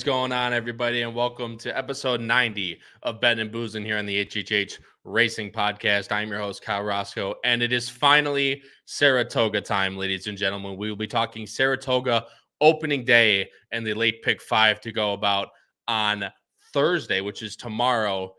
is going on, everybody, and welcome to episode 90 of Bettin N Boozin here on the HHH Racing Podcast. I'm your host, Kyle Roscoe, and it is finally Saratoga time, ladies and gentlemen. We will be talking Saratoga opening day and the late pick 5 to go about on Thursday, which is tomorrow,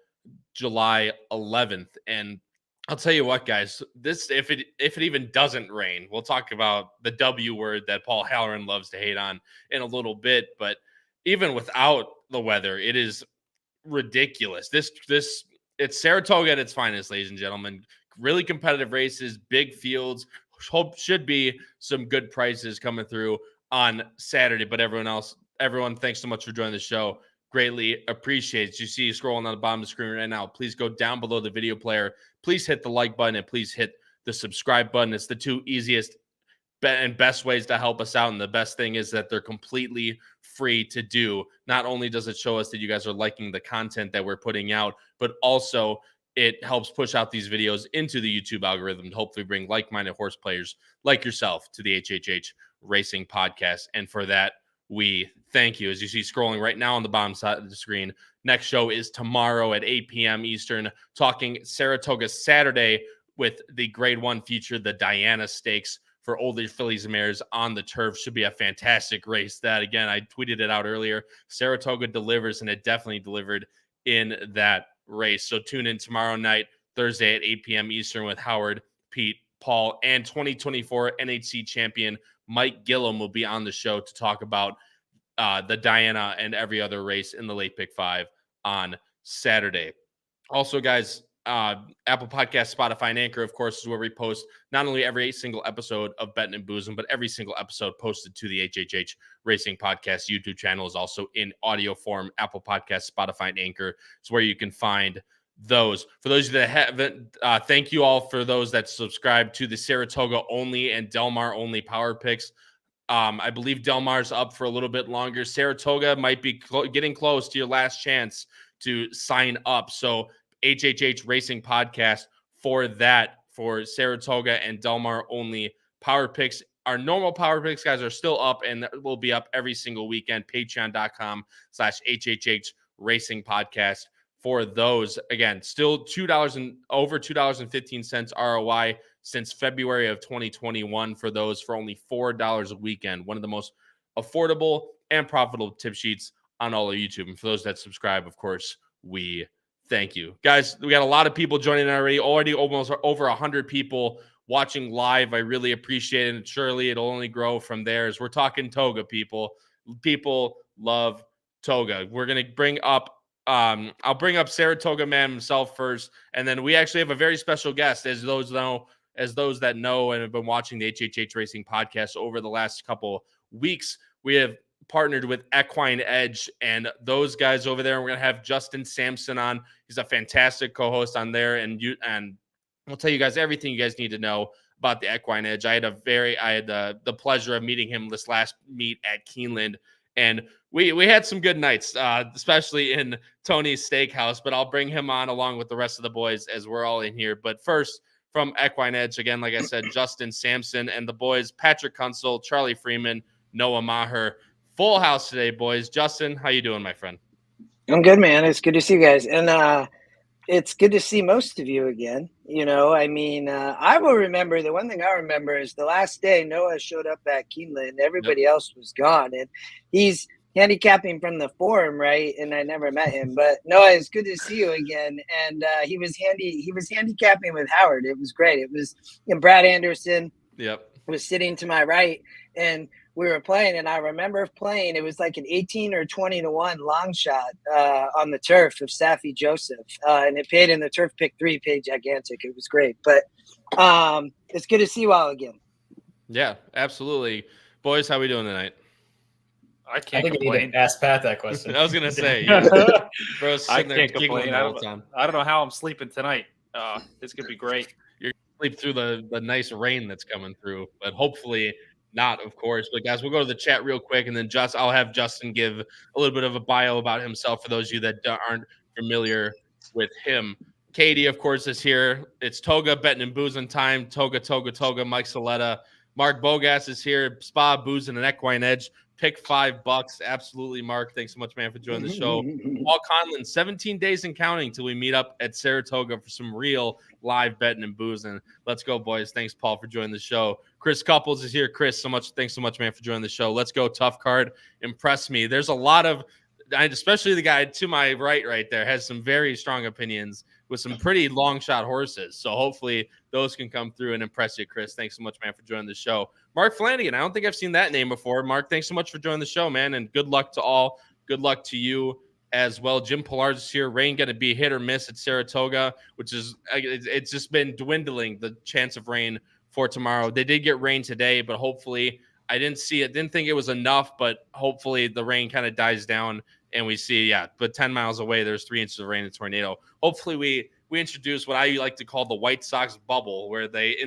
July 11th. And I'll tell you what, guys, this if it even doesn't rain, we'll talk about the W word that Paul Halloran loves to hate on in a little bit. But even without the weather, it is ridiculous. It's Saratoga at its finest, ladies and gentlemen. Really competitive races, big fields. Should be some good prices coming through on Saturday. But everyone, thanks so much for joining the show. Greatly appreciates. You see scrolling on the bottom of the screen right now. Please go down below the video player. Please hit the like button and please hit the subscribe button. It's the two easiest and best ways to help us out. And the best thing is that they're completely free to do. Not only does it show us that you guys are liking the content that we're putting out, but also it helps push out these videos into the YouTube algorithm to hopefully bring like-minded horse players like yourself to the HHH Racing Podcast. And for that, we thank you. As you see scrolling right now on the bottom side of the screen, next show is tomorrow at 8 p.m. Eastern, talking Saratoga Saturday with the Grade 1 feature, the Diana Stakes for older fillies and mares on the turf. Should be a fantastic race. That, again, I tweeted it out earlier. Saratoga delivers, and it definitely delivered in that race. So tune in tomorrow night, Thursday at 8 p.m. Eastern with Howard, Pete, Paul, and 2024 NHC champion Mike Gillum will be on the show to talk about the Diana and every other race in the late pick 5 on Saturday. Also, guys, Apple Podcast, Spotify, and Anchor, of course, is where we post not only every single episode of Bettin N Boozin, but every single episode posted to the HHH Racing Podcast YouTube channel is also in audio form. Apple Podcast, Spotify, and Anchor is where you can find those. For those of you that haven't, thank you all for those that subscribe to the Saratoga only and Del Mar only power picks. I believe Del Mar's up for a little bit longer. Saratoga might be getting close to your last chance to sign up. So HHH Racing Podcast for Saratoga and Del Mar only power picks. Our normal power picks, guys, are still up and will be up every single weekend. Patreon.com/HHH Racing Podcast. For those, again, still over $2.15 ROI since February of 2021 for those for only $4 a weekend. One of the most affordable and profitable tip sheets on all of YouTube. And for those that subscribe, of course, we thank you. Guys, we got a lot of people joining already almost over 100 people watching live. I really appreciate it. And surely it'll only grow from there as we're talking Toga, people. People love Toga. We're going to bring up I'll bring up Saratoga man himself first, and then we actually have a very special guest, as those that know and have been watching the HHH Racing Podcast over the last couple weeks. We have partnered with Equine Edge, and those guys over there. We're gonna have Justin Sampson on. He's a fantastic co-host on there, and we'll tell you guys everything you guys need to know about the Equine Edge. I had the pleasure of meeting him this last meet at Keeneland. And we had some good nights, especially in Tony's Steakhouse, but I'll bring him on along with the rest of the boys as we're all in here. But first, from Equine Edge, again, like I said, Justin Sampson and the boys, Patrick Kunsel, Charlie Freeman, Noah Maher. Full house today, boys. Justin, how you doing, my friend? I'm good, man. It's good to see you guys. And it's good to see most of you again. You know, I mean, I will remember, the one thing I remember is the last day Noah showed up at Keeneland. Everybody else was gone. And he's handicapping from the forum, right? And I never met him. But Noah, it's good to see you again. And he was handicapping with Howard. It was great. It was, and Brad Anderson was sitting to my right. And we were playing, and I remember playing. It was like an 18 or 20 to 1 long shot on the turf of Safi Joseph, and it paid in the turf pick 3, paid gigantic. It was great, but it's good to see you all again. Yeah, absolutely, boys. How we doing tonight? I can't complain. Ask Pat that question. I was gonna say, yeah. Bro's I sitting there can't complain. all the time. I don't know how I'm sleeping tonight. It's gonna be great. You're gonna sleep through the nice rain that's coming through, but hopefully not, of course. But guys, we'll go to the chat real quick, and then I'll have Justin give a little bit of a bio about himself for those of you that aren't familiar with him. Katie, of course, is here. It's Toga, Bettin N Boozin time. Toga. Mike Saletta. Mark Bogas is here. Spa, Boozin, and Equine Edge. Pick $5. Absolutely, Mark. Thanks so much, man, for joining the show. Paul Conlon, 17 days and counting till we meet up at Saratoga for some real live Bettin N Boozin. Let's go, boys. Thanks, Paul, for joining the show. Chris Couples is here. Chris, thanks so much, man, for joining the show. Let's go, Tough Card. Impress me. There's a lot of, especially the guy to my right there, has some very strong opinions with some pretty long shot horses. So hopefully those can come through and impress you, Chris. Thanks so much, man, for joining the show. Mark Flanagan, I don't think I've seen that name before. Mark, thanks so much for joining the show, man, and good luck to all. Good luck to you as well. Jim Pillards is here. Rain going to be hit or miss at Saratoga, which is, it's just been dwindling, the chance of rain for tomorrow. They did get rain today, but hopefully, I didn't see it. Didn't think it was enough, but hopefully the rain kind of dies down and we see, but 10 miles away, there's 3 inches of rain and tornado. Hopefully we introduce what I like to call the White Sox bubble, where they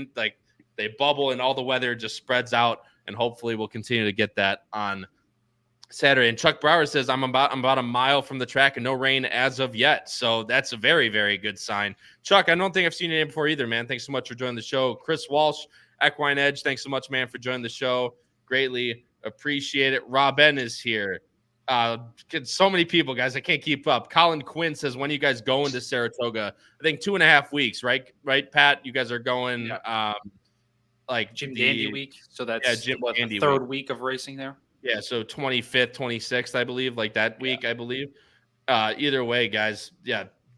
bubble and all the weather just spreads out, and hopefully we'll continue to get that on Saturday. And Chuck Brower says, I'm about a mile from the track and no rain as of yet. So that's a very, very good sign. Chuck, I don't think I've seen your name before either, man. Thanks so much for joining the show. Chris Walsh, Equine Edge, thanks so much, man, for joining the show. Greatly appreciate it. Rob N is here. So many people, guys, I can't keep up. Colin Quinn says, when are you guys going to Saratoga? I think 2.5 weeks, right, Pat? You guys are going like Jim Dandy week. So that's the third week of racing there. Yeah, so 25th, 26th, I believe, like that week, I believe. Either way, guys,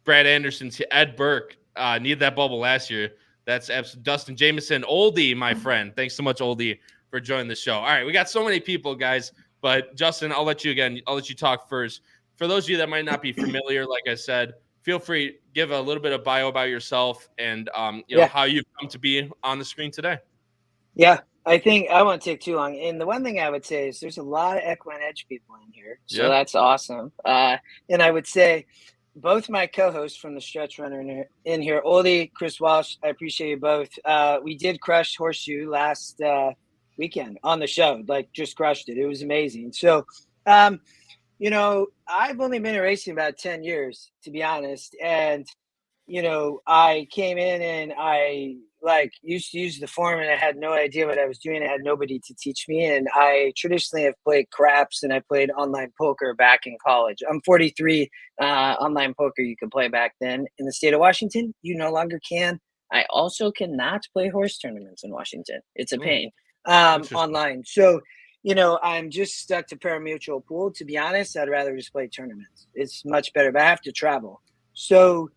Brad Anderson, Ed Burke, needed that bubble last year. That's absolutely Dustin Jameson, Oldie, my friend. Thanks so much, Oldie, for joining the show. All right, we got so many people, guys. But Justin, I'll let you talk first. For those of you that might not be familiar, like I said, feel free, give a little bit of bio about yourself and you know how you've come to be on the screen today. Yeah, I think I won't take too long. And the one thing I would say is there's a lot of Equine Edge people in here, so that's awesome. And I would say both my co-hosts from the Stretch Runner in here, Oldie, Chris Walsh, I appreciate you both. We did crush Horseshoe last weekend on the show, like just crushed it. It was amazing. So, you know, I've only been in racing about 10 years, to be honest. And, you know, I came in and I used to use the form and I had no idea what I was doing. I had nobody to teach me. And I traditionally have played craps and I played online poker back in college. I'm 43. Online poker you could play back then. In the state of Washington, you no longer can. I also cannot play horse tournaments in Washington. It's a pain. Online. So, you know, I'm just stuck to pari-mutuel pool. To be honest, I'd rather just play tournaments. It's much better, but I have to travel. So,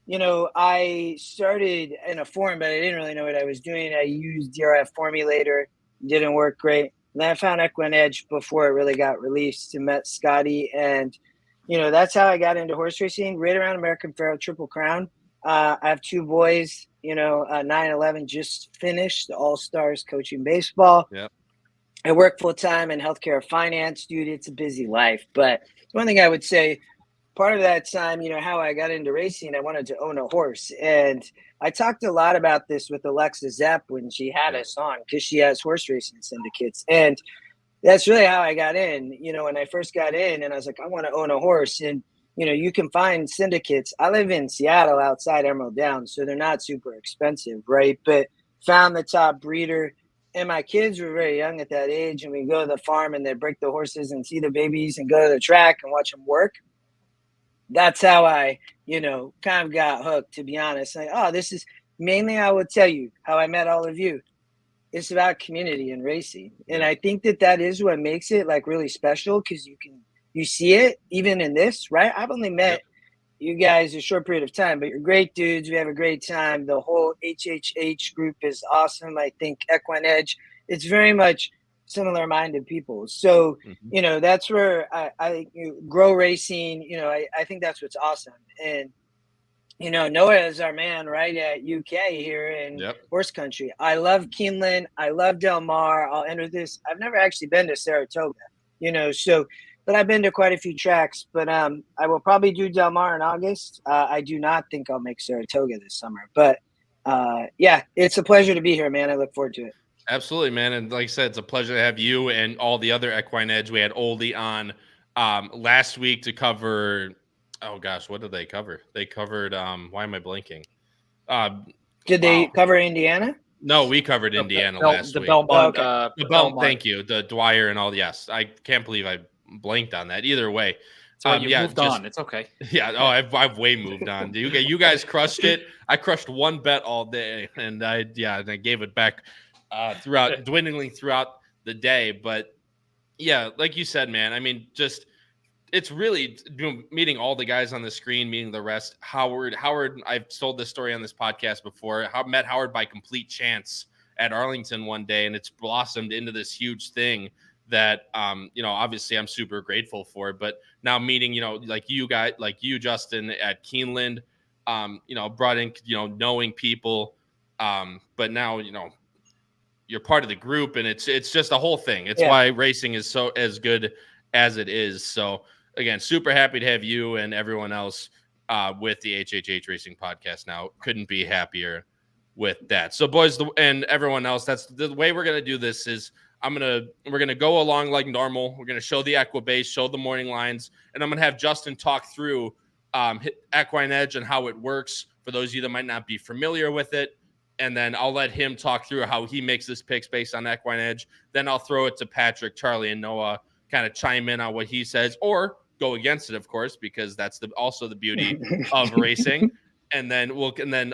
you know, I started in a form, but I didn't really know what I was doing. I used DRF Formulator, didn't work great. And then I found Equine Edge before it really got released and met Scotty. And, you know, that's how I got into horse racing, right around American Pharoah Triple Crown. I have 2 boys, you know, 9-11 just finished All-Stars coaching baseball. Yep. I work full-time in healthcare finance, dude. It's a busy life. But one thing I would say, part of that time, you know, how I got into racing, I wanted to own a horse. And I talked a lot about this with Alexa Zepp when she had us on, because she has horse racing syndicates. And that's really how I got in. You know, when I first got in and I was like, I want to own a horse. And you know, you can find syndicates. I live in Seattle outside Emerald Downs, so they're not super expensive, right? But found the top breeder. And my kids were very young at that age, and we go to the farm and they break the horses and see the babies and go to the track and watch them work. That's how I, you know, kind of got hooked, to be honest. Like, this is mainly, I would tell you, how I met all of you. It's about community and racing. And I think that is what makes it, like, really special, because you see it even in this, right? I've only met you guys a short period of time, but you're great dudes. We have a great time. The whole HHH group is awesome. I think Equine Edge, it's very much similar-minded people. So, you know, that's where I grow racing. You know, I think that's what's awesome. And, you know, Noah is our man right at UK here in horse country. I love Keeneland. I love Del Mar. I'll end with this. I've never actually been to Saratoga, you know, so – but I've been to quite a few tracks, but I will probably do Del Mar in August. I do not think I'll make Saratoga this summer, but yeah, it's a pleasure to be here, man. I look forward to it. Absolutely, man. And like I said, it's a pleasure to have you and all the other Equine Edge. We had Oldie on last week to cover, oh gosh, what did they cover? They covered, why am I blanking? Did they cover Indiana? No, we covered Indiana last week. Belmont, the Belmont. Thank you. The Dwyer and all. Yes, I can't believe I blanked on that. Either way, so you moved on. It's okay. Yeah. Oh, I've way moved on. You guys crushed it. I crushed one bet all day, and I gave it back dwindling throughout the day. But yeah, like you said, man. I mean, just. It's really meeting all the guys on the screen, meeting the rest. Howard, I've told this story on this podcast before. I met Howard by complete chance at Arlington one day, and it's blossomed into this huge thing that, obviously I'm super grateful for. But now meeting, like you guys, like you, Justin, at Keeneland, brought in, knowing people. But now, you're part of the group, and it's just a whole thing. It's why racing is so as good as it is. So, again, super happy to have you and everyone else with the HHH Racing Podcast now. Couldn't be happier with that. So, boys, and everyone else, that's the way we're going to do this is we're going to go along like normal. We're going to show the Equibase, show the morning lines, and I'm going to have Justin talk through Equine Edge and how it works for those of you that might not be familiar with it. And then I'll let him talk through how he makes his picks based on Equine Edge. Then I'll throw it to Patrick, Charlie, and Noah, kind of chime in on what he says, or go against it, of course, because that's also the beauty of racing. And then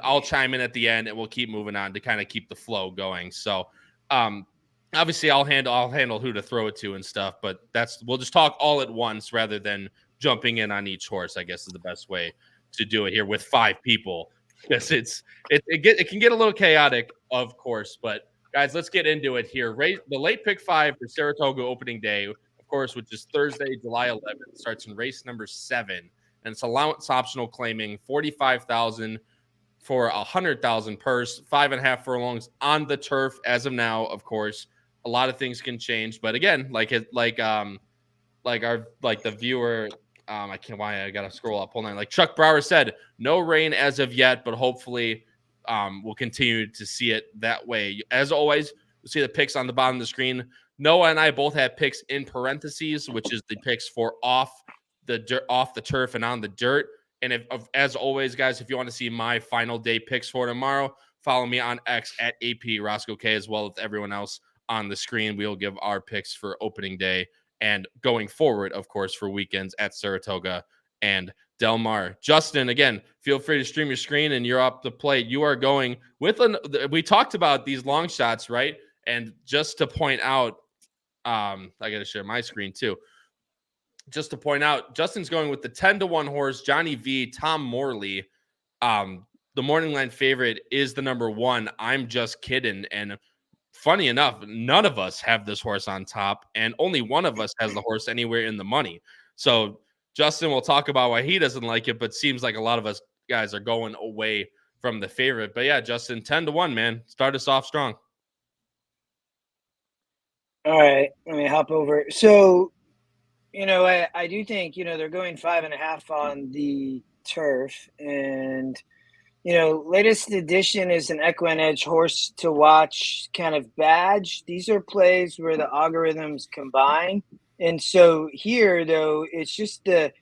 I'll chime in at the end, and we'll keep moving on to kind of keep the flow going. So, obviously, I'll handle who to throw it to and stuff. But we'll just talk all at once rather than jumping in on each horse. I guess is the best way to do it here with 5 people, because it can get a little chaotic, of course. But guys, let's get into it here. The late pick 5 for Saratoga opening day, of course, which is Thursday, July 11th, starts in race number 7, and it's allowance optional, claiming $45,000 for $100,000 purse, 5.5 furlongs on the turf as of now. Of course, a lot of things can change, but again, like the viewer, I gotta scroll up. Hold on. Like Chuck Brower said, no rain as of yet, but hopefully, we'll continue to see it that way. As always, you'll see the picks on the bottom of the screen. Noah and I both have picks in parentheses, which is the picks for off the turf and on the dirt. And as always, guys, if you want to see my final day picks for tomorrow, follow me on X at AP Roscoe K, as well as everyone else on the screen. We'll give our picks for opening day and going forward, of course, for weekends at Saratoga and Del Mar. Justin, again, feel free to stream your screen, and you're up the plate. You are going with we talked about these long shots, right? And just to point out, I got to share my screen too. Just to point out, Justin's going with the 10-1 horse, Johnny V, Tom Morley. The morning line favorite is the number 1. I'm Just Kidding. And funny enough, none of us have this horse on top, and only one of us has the horse anywhere in the money. So Justin will talk about why he doesn't like it, but seems like a lot of us guys are going away from the favorite. But yeah, Justin, 10-1, man. Start us off strong. All right, let me hop over. So, I do think, they're going 5.5 on the turf, and, latest edition is an Equine Edge horse to watch kind of badge. These are plays where the algorithms combine. And so here, though, it's just the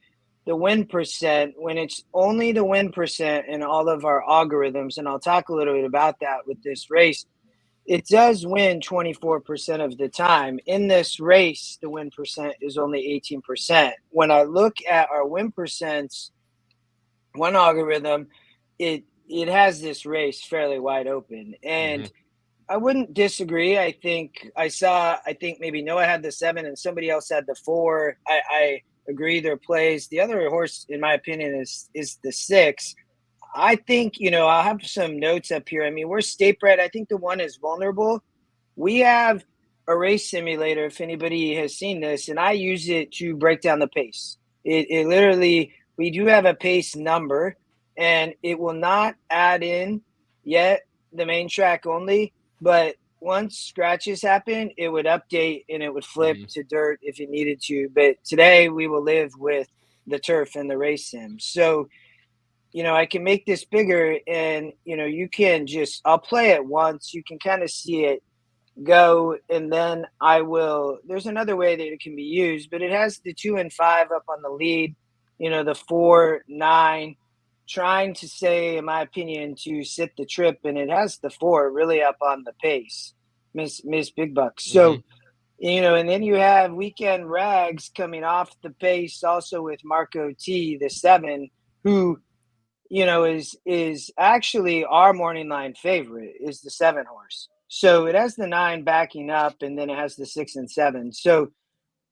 win percent, when it's only the win percent in all of our algorithms, and I'll talk a little bit about that with this race. It does win 24% of the time. In this race, the win percent is only 18%. When I look at our win percents, one algorithm, it has this race fairly wide open. And I wouldn't disagree. I think maybe Noah had the 7 and somebody else had the 4. I agree their plays. The other horse, in my opinion, is the 6. I think, I'll have some notes up here. I mean, we're state bred. I think the 1 is vulnerable. We have a race simulator, if anybody has seen this, and I use it to break down the pace. It literally, we do have a pace number, and it will not add in yet the main track only, but once scratches happen, it would update and it would flip to dirt if it needed to. But today we will live with the turf and the race sim. So, I can make this bigger, and, you can I'll play it once. You can kind of see it go, and then there's another way that it can be used, but it has the 2 and 5 up on the lead, the 4, 9, trying to say, in my opinion, to sit the trip, and it has the 4 really up on the pace, Miss Big Bucks. So, and then you have Weekend Rags coming off the pace also with Marco T, the 7, who, is actually our morning line favorite, is the 7 horse. So it has the 9 backing up, and then it has the 6 and 7. So,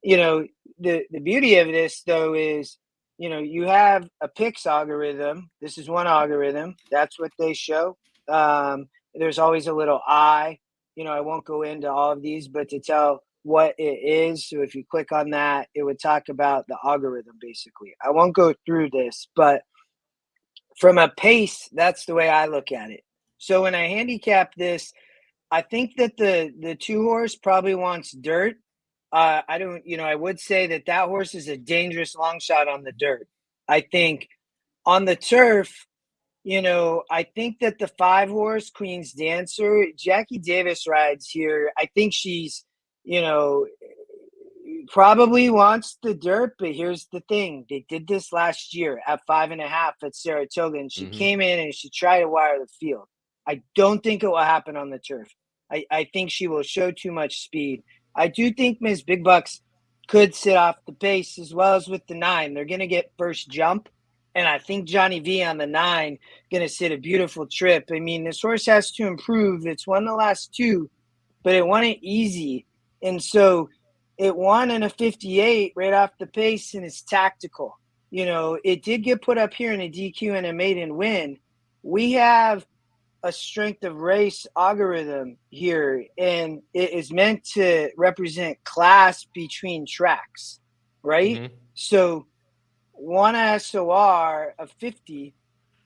the beauty of this, though, is, you have a picks algorithm. This is one algorithm. That's what they show. There's always a little I. I won't go into all of these, but to tell what it is. So if you click on that, it would talk about the algorithm, basically. I won't go through this, but from a pace, that's the way I look at it. So when I handicap this, I think that the 2 horse probably wants dirt. I would say that horse is a dangerous long shot on the dirt. I think on the turf, I think that the 5 horse, Queen's Dancer, Jackie Davis rides here. I think she's, probably wants the dirt, but here's the thing. They did this last year at 5.5 at Saratoga, and she came in and she tried to wire the field. I don't think it will happen on the turf. I think she will show too much speed. I do think Ms. Big Bucks could sit off the pace as well as with the 9. They're going to get first jump, and I think Johnny V on the 9 going to sit a beautiful trip. I mean, this horse has to improve. It's won the last 2, but it won it easy. And so it won in a 58 right off the pace, and it's tactical. It did get put up here in a DQ and a maiden win. We have a strength of race algorithm here, and it is meant to represent class between tracks, right? So one SOR of 50,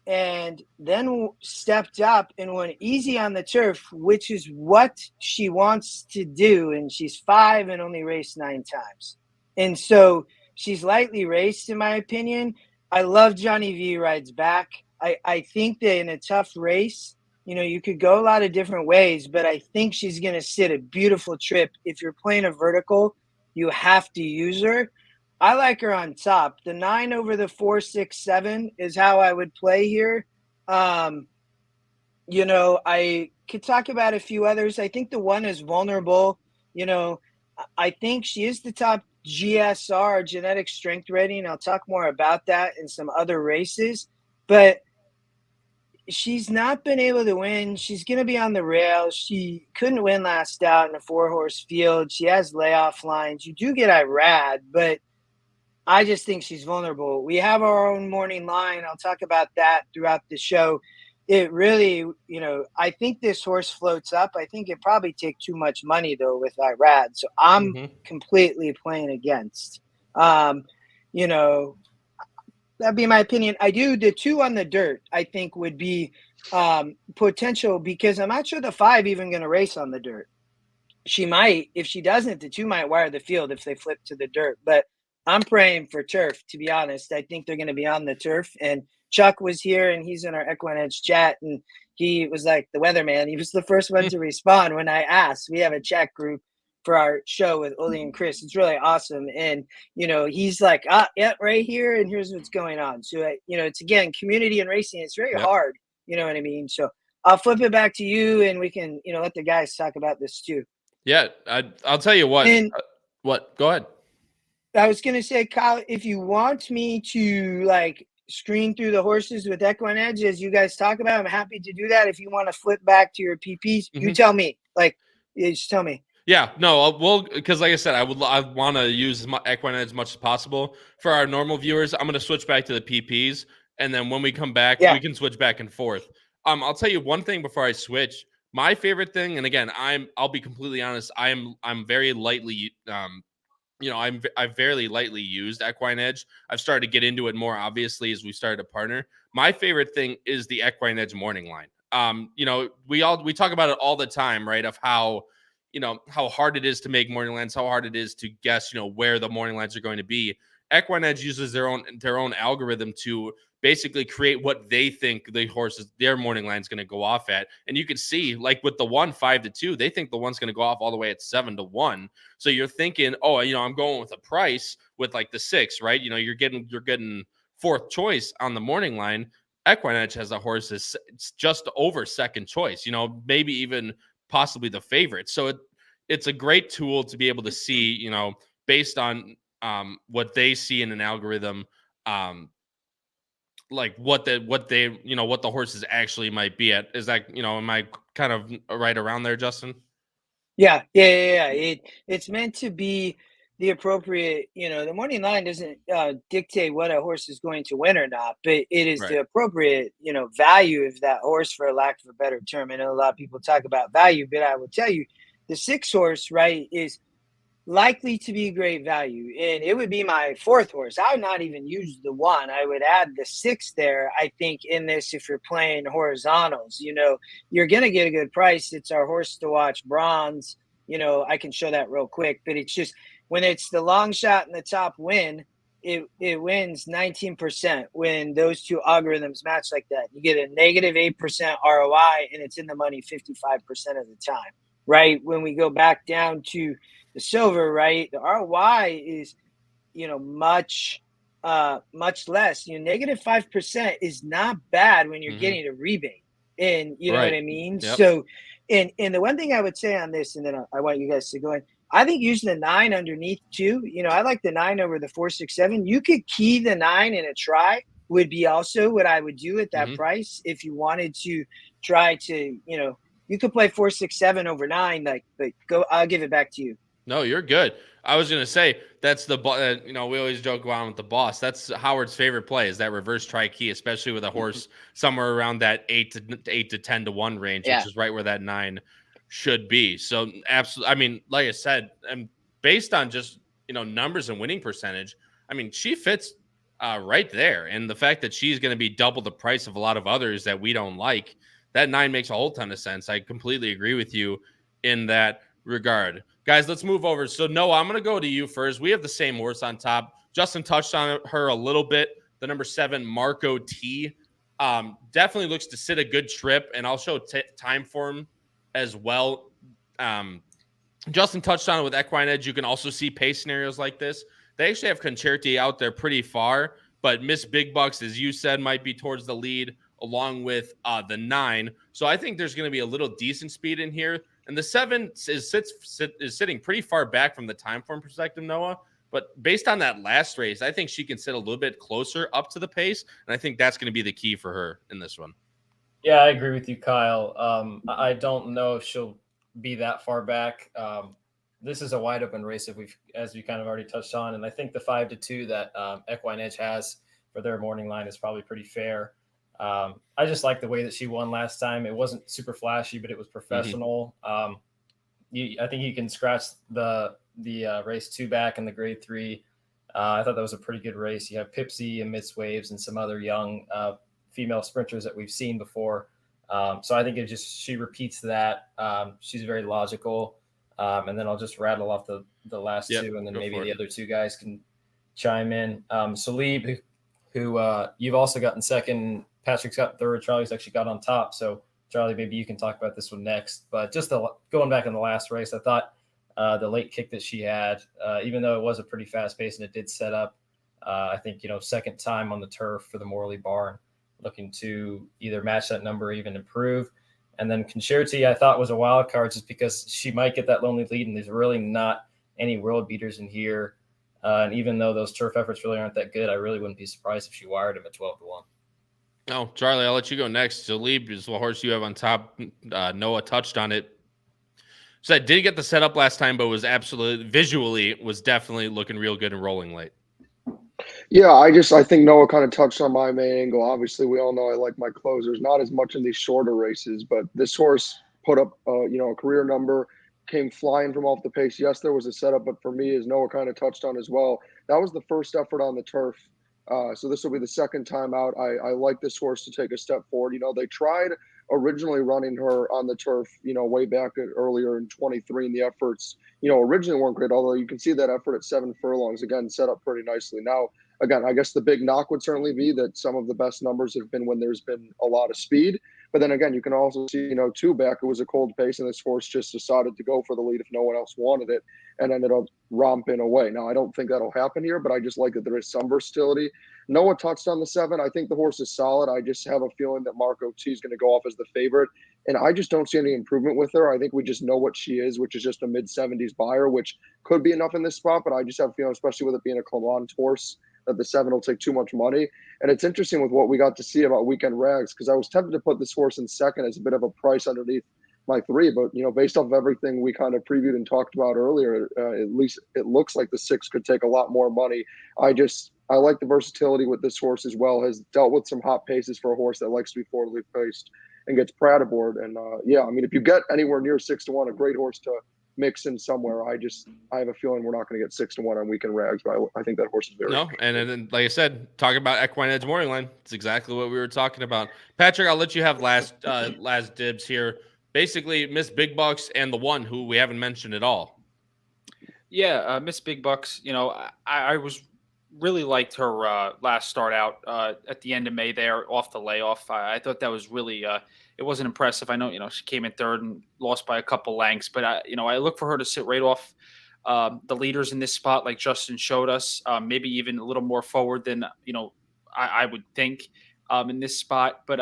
and then stepped up and went easy on the turf, which is what she wants to do. And she's 5 and only raced 9 times. And so she's lightly raced, in my opinion. I love Johnny V rides back. I think that in a tough race, you could go a lot of different ways, but I think she's going to sit a beautiful trip. If you're playing a vertical, you have to use her. I like her on top. The 9 over the 4, 6, 7 is how I would play here. I could talk about a few others. I think the 1 is vulnerable. I think she is the top GSR, genetic strength rating. I'll talk more about that in some other races. But she's not been able to win. She's going to be on the rails. She couldn't win last out in a 4-horse field. She has layoff lines. You do get Irad, but I just think she's vulnerable. We have our own morning line. I'll talk about that throughout the show. It really, I think this horse floats up. I think it probably take too much money, though, with Irad. So I'm completely playing against. That'd be my opinion. I do the 2 on the dirt, I think would be potential, because I'm not sure the 5 even going to race on the dirt. She might. If she doesn't, the 2 might wire the field if they flip to the dirt. But I'm praying for turf, to be honest. I think they're going to be on the turf. And Chuck was here, and he's in our Equine Edge chat, and he was like the weatherman. He was the first one to respond when I asked. We have a chat group for our show with Oli and Chris. It's really awesome. And, he's like, yeah, right here, and here's what's going on. So, it's, again, community and racing. It's very hard. You know what I mean? So I'll flip it back to you, and we can, let the guys talk about this too. Yeah, I'll tell you what. What? Go ahead. I was going to say, Kyle, if you want me to, screen through the horses with Equine Edge, as you guys talk about, I'm happy to do that. If you want to flip back to your PPs, you tell me. You just tell me. Yeah, no, because like I said, I want to use Equine Edge as much as possible. For our normal viewers, I'm going to switch back to the PPs, and then when we come back, we can switch back and forth. I'll tell you one thing before I switch. My favorite thing, and again, I'll be completely honest, I'm very lightly, I've very lightly used Equine Edge. I've started to get into it more, obviously, as we started to partner. My favorite thing is the Equine Edge morning line. We talk about it all the time, right? Of how hard it is to make morning lines, how hard it is to guess, where the morning lines are going to be. Equine Edge uses their own algorithm to basically create what they think their morning line is going to go off at. And you can see, like with the 1 5-2, they think the 1's going to go off all the way at 7-1. So you're thinking, I'm going with a price with like the 6, right? You're getting 4th choice on the morning line. Equine Edge has a horse that's just over second choice, maybe even possibly the favorite. So it's a great tool to be able to see, based on what they see in an algorithm, like what the horses actually might be at. Is that, am I kind of right around there, Justin? Yeah. It's meant to be the appropriate, the morning line doesn't dictate what a horse is going to win or not, but it is the appropriate, value of that horse, for a lack of a better term. I know a lot of people talk about value, but I will tell you, the 6 horse, right, is likely to be great value. And it would be my 4th horse. I would not even use the 1. I would add the 6 there, I think, in this, if you're playing horizontals. You're going to get a good price. It's our horse to watch, Bronze. I can show that real quick, but it's just, when it's the long shot and the top win, it wins 19% when those two algorithms match like that. You get a negative 8% ROI, and it's in the money 55% of the time, right? When we go back down to the silver, right, the ROI is, much less. Negative 5% is not bad when you're getting a rebate, and you know what I mean. Yep. So, and the one thing I would say on this, and then I want you guys to go in, I think using the 9 underneath too. I like the 9 over the 4, 6, 7. You could key the 9 in a try, would be also what I would do at that price. If you wanted to try to, you could play 4, 6, 7 over 9. But go, I'll give it back to you. No, you're good. I was going to say, that's the, we always joke around with the boss. That's Howard's favorite play, is that reverse try key, especially with a horse somewhere around that 8 to 10 to 1 range, which is right where that 9 should be. So absolutely. I mean, like I said, and based on just, numbers and winning percentage, I mean, she fits right there. And the fact that she's going to be double the price of a lot of others that we don't like, that 9 makes a whole ton of sense. I completely agree with you in that regard. Guys, let's move over. So, Noah, I'm going to go to you first. We have the same horse on top. Justin touched on her a little bit. The number 7, Marco T. Definitely looks to sit a good trip, and I'll show time form as well. Justin touched on it with Equine Edge. You can also see pace scenarios like this. They actually have Concerti out there pretty far, but Miss Big Bucks, as you said, might be towards the lead along with the 9. So I think there's going to be a little decent speed in here. And the 7 is sitting pretty far back from the time form perspective, Noah. But based on that last race, I think she can sit a little bit closer up to the pace. And I think that's going to be the key for her in this one. Yeah, I agree with you, Kyle. I don't know if she'll be that far back. This is a wide open race, as we kind of already touched on. And I think the 5 to 2 that Equine Edge has for their morning line is probably pretty fair. I just like the way that she won last time. It wasn't super flashy, but it was professional. I think you can scratch the race 2 back in the grade 3. I thought that was a pretty good race. You have Pipsy and Miss Waves and some other young female sprinters that we've seen before. So I think she repeats that. She's very logical. And then I'll just rattle off the last 2, and then maybe the other 2 guys can chime in. Salib, who you've also gotten second. Patrick's got third. Charlie's actually got on top. So, Charlie, maybe you can talk about this one next. But just going back in the last race, I thought the late kick that she had, even though it was a pretty fast pace and it did set up, I think, second time on the turf for the Morley Barn, looking to either match that number or even improve. And then Concerti, I thought, was a wild card just because she might get that lonely lead, and there's really not any world beaters in here. And even though those turf efforts really aren't that good, I really wouldn't be surprised if she wired him at 12 to 1. No, Charlie, I'll let you go next. Zalib is the horse you have on top. Noah touched on it. So I did get the setup last time, but was definitely looking real good and rolling late. Yeah, I think Noah kind of touched on my main angle. Obviously, we all know I like my closers, not as much in these shorter races, but this horse put up, a career number, came flying from off the pace. Yes, there was a setup, but for me, as Noah kind of touched on as well, that was the first effort on the turf. So this will be the second time out. I like this horse to take a step forward. They tried originally running her on the turf, way back earlier in 23, and the efforts, originally weren't great, although you can see that effort at 7 furlongs, again, set up pretty nicely. Now, again, I guess the big knock would certainly be that some of the best numbers have been when there's been a lot of speed. But then again, you can also see, too, back it was a cold pace and this horse just decided to go for the lead if no one else wanted it and ended up romping away. Now, I don't think that'll happen here, but I just like that there is some versatility. Noah touched on the 7. I think the horse is solid. I just have a feeling that Marco T is going to go off as the favorite. And I just don't see any improvement with her. I think we just know what she is, which is just a mid-70s buyer, which could be enough in this spot. But I just have a feeling, especially with it being a Clement horse, that the 7 will take too much money. And it's interesting with what we got to see about Weekend Rags, because I was tempted to put this horse in second as a bit of a price underneath my 3. But, based off of everything we kind of previewed and talked about earlier, at least it looks like the 6 could take a lot more money. I like the versatility with this horse as well, has dealt with some hot paces for a horse that likes to be forwardly paced and gets Pratt aboard. And if you get anywhere near 6-1, a great horse to mix in somewhere. I have a feeling we're not going to get 6-1 on Weekend Rags, but I think that horse is very no. And then, like I said, talking about Equine Edge Morning Line, it's exactly what we were talking about. Patrick, I'll let you have last dibs here. Basically, Miss Big Bucks and the one who we haven't mentioned at all. Yeah, Miss Big Bucks. I was really liked her last start out at the end of May there off the layoff. I thought that was really it wasn't impressive. I know she came in third and lost by a couple lengths, but I look for her to sit right off the leaders in this spot, like Justin showed us. Maybe even a little more forward than I would think in this spot. But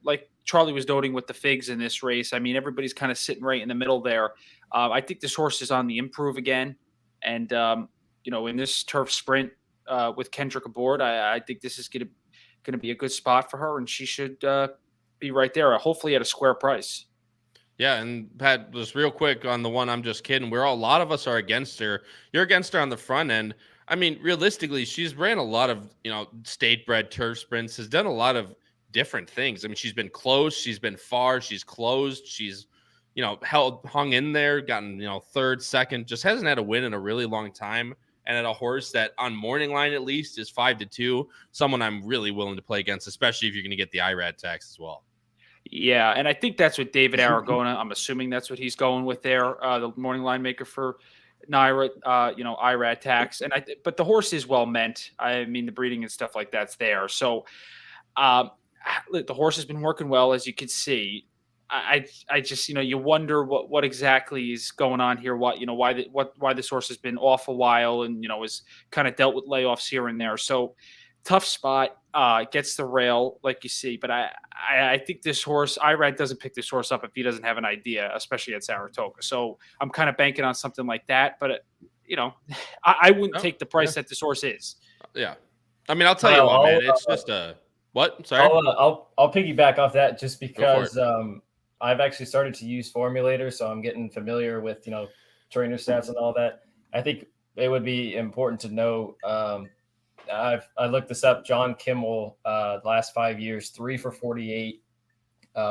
like Charlie was noting with the figs in this race, I mean everybody's kind of sitting right in the middle there. I think this horse is on the improve again, and in this turf sprint. With Kendrick aboard, I think this is going to be a good spot for her, and she should be right there, hopefully at a square price. Yeah, and Pat, just real quick on the one, I'm just kidding. A lot of us are against her. You're against her on the front end. I mean, realistically, she's ran a lot of state-bred turf sprints, has done a lot of different things. I mean, she's been close, she's been far, she's closed, she's hung in there, gotten third, second, just hasn't had a win in a really long time. And at a horse that on morning line at least is 5-2, someone I'm really willing to play against, especially if you're going to get the IRAD tax as well. Yeah, and I think that's what David Aragona, I'm assuming that's what he's going with there, the morning line maker for NYRA, IRAD tax. And but the horse is well meant. I mean, the breeding and stuff like that's there. So the horse has been working well, as you can see. I just you wonder what exactly is going on here. Why this horse has been off a while and has kind of dealt with layoffs here and there. So tough spot, gets the rail like you see. But I think this horse, IRAD doesn't pick this horse up if he doesn't have an idea, especially at Saratoga. So I'm kind of banking on something like that. But I wouldn't take the price that this horse is. Yeah, I mean I'll tell you what, man. It's just a what? Sorry, I'll piggyback off that just because. I've actually started to use Formulator, so I'm getting familiar with, trainer stats and all that. I think it would be important to know. I looked this up. John Kimmel, last 5 years, 3 for 48,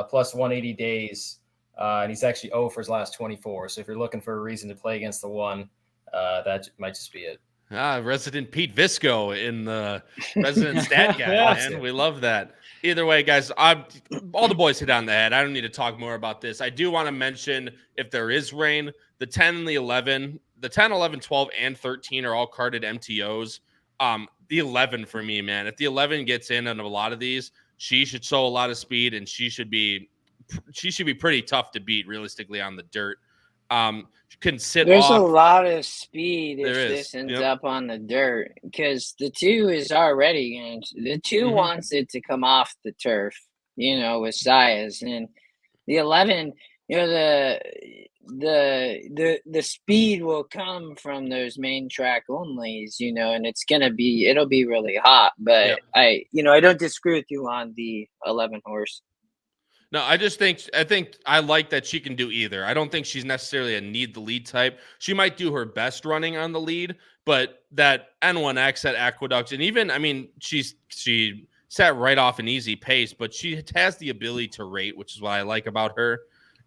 plus 180 days, and he's actually 0 for his last 24. So if you're looking for a reason to play against the one, that might just be it. Resident Pete Visco in the resident stat guy, man. We love that. Either way, guys, all the boys hit on the head. I don't need to talk more about this. I do want to mention, if there is rain, the 10 and the 11, the 10, 11, 12, and 13 are all carded MTOs. The 11 for me, man. If the 11 gets in on a lot of these, she should show a lot of speed, and she should be pretty tough to beat realistically on the dirt. Can sit There's off. a lot of speed if this ends up on the dirt, because the 2 is already in. The 2 wants it to come off the turf, with size, and the 11, the speed will come from those main track onlys, and it'll be really hot. But I don't disagree with you on the 11 horse. No, I think I like that she can do either. I don't think she's necessarily a need the lead type. She might do her best running on the lead, but that N1X at Aqueduct, and even, I mean, she sat right off an easy pace, but she has the ability to rate, which is what I like about her.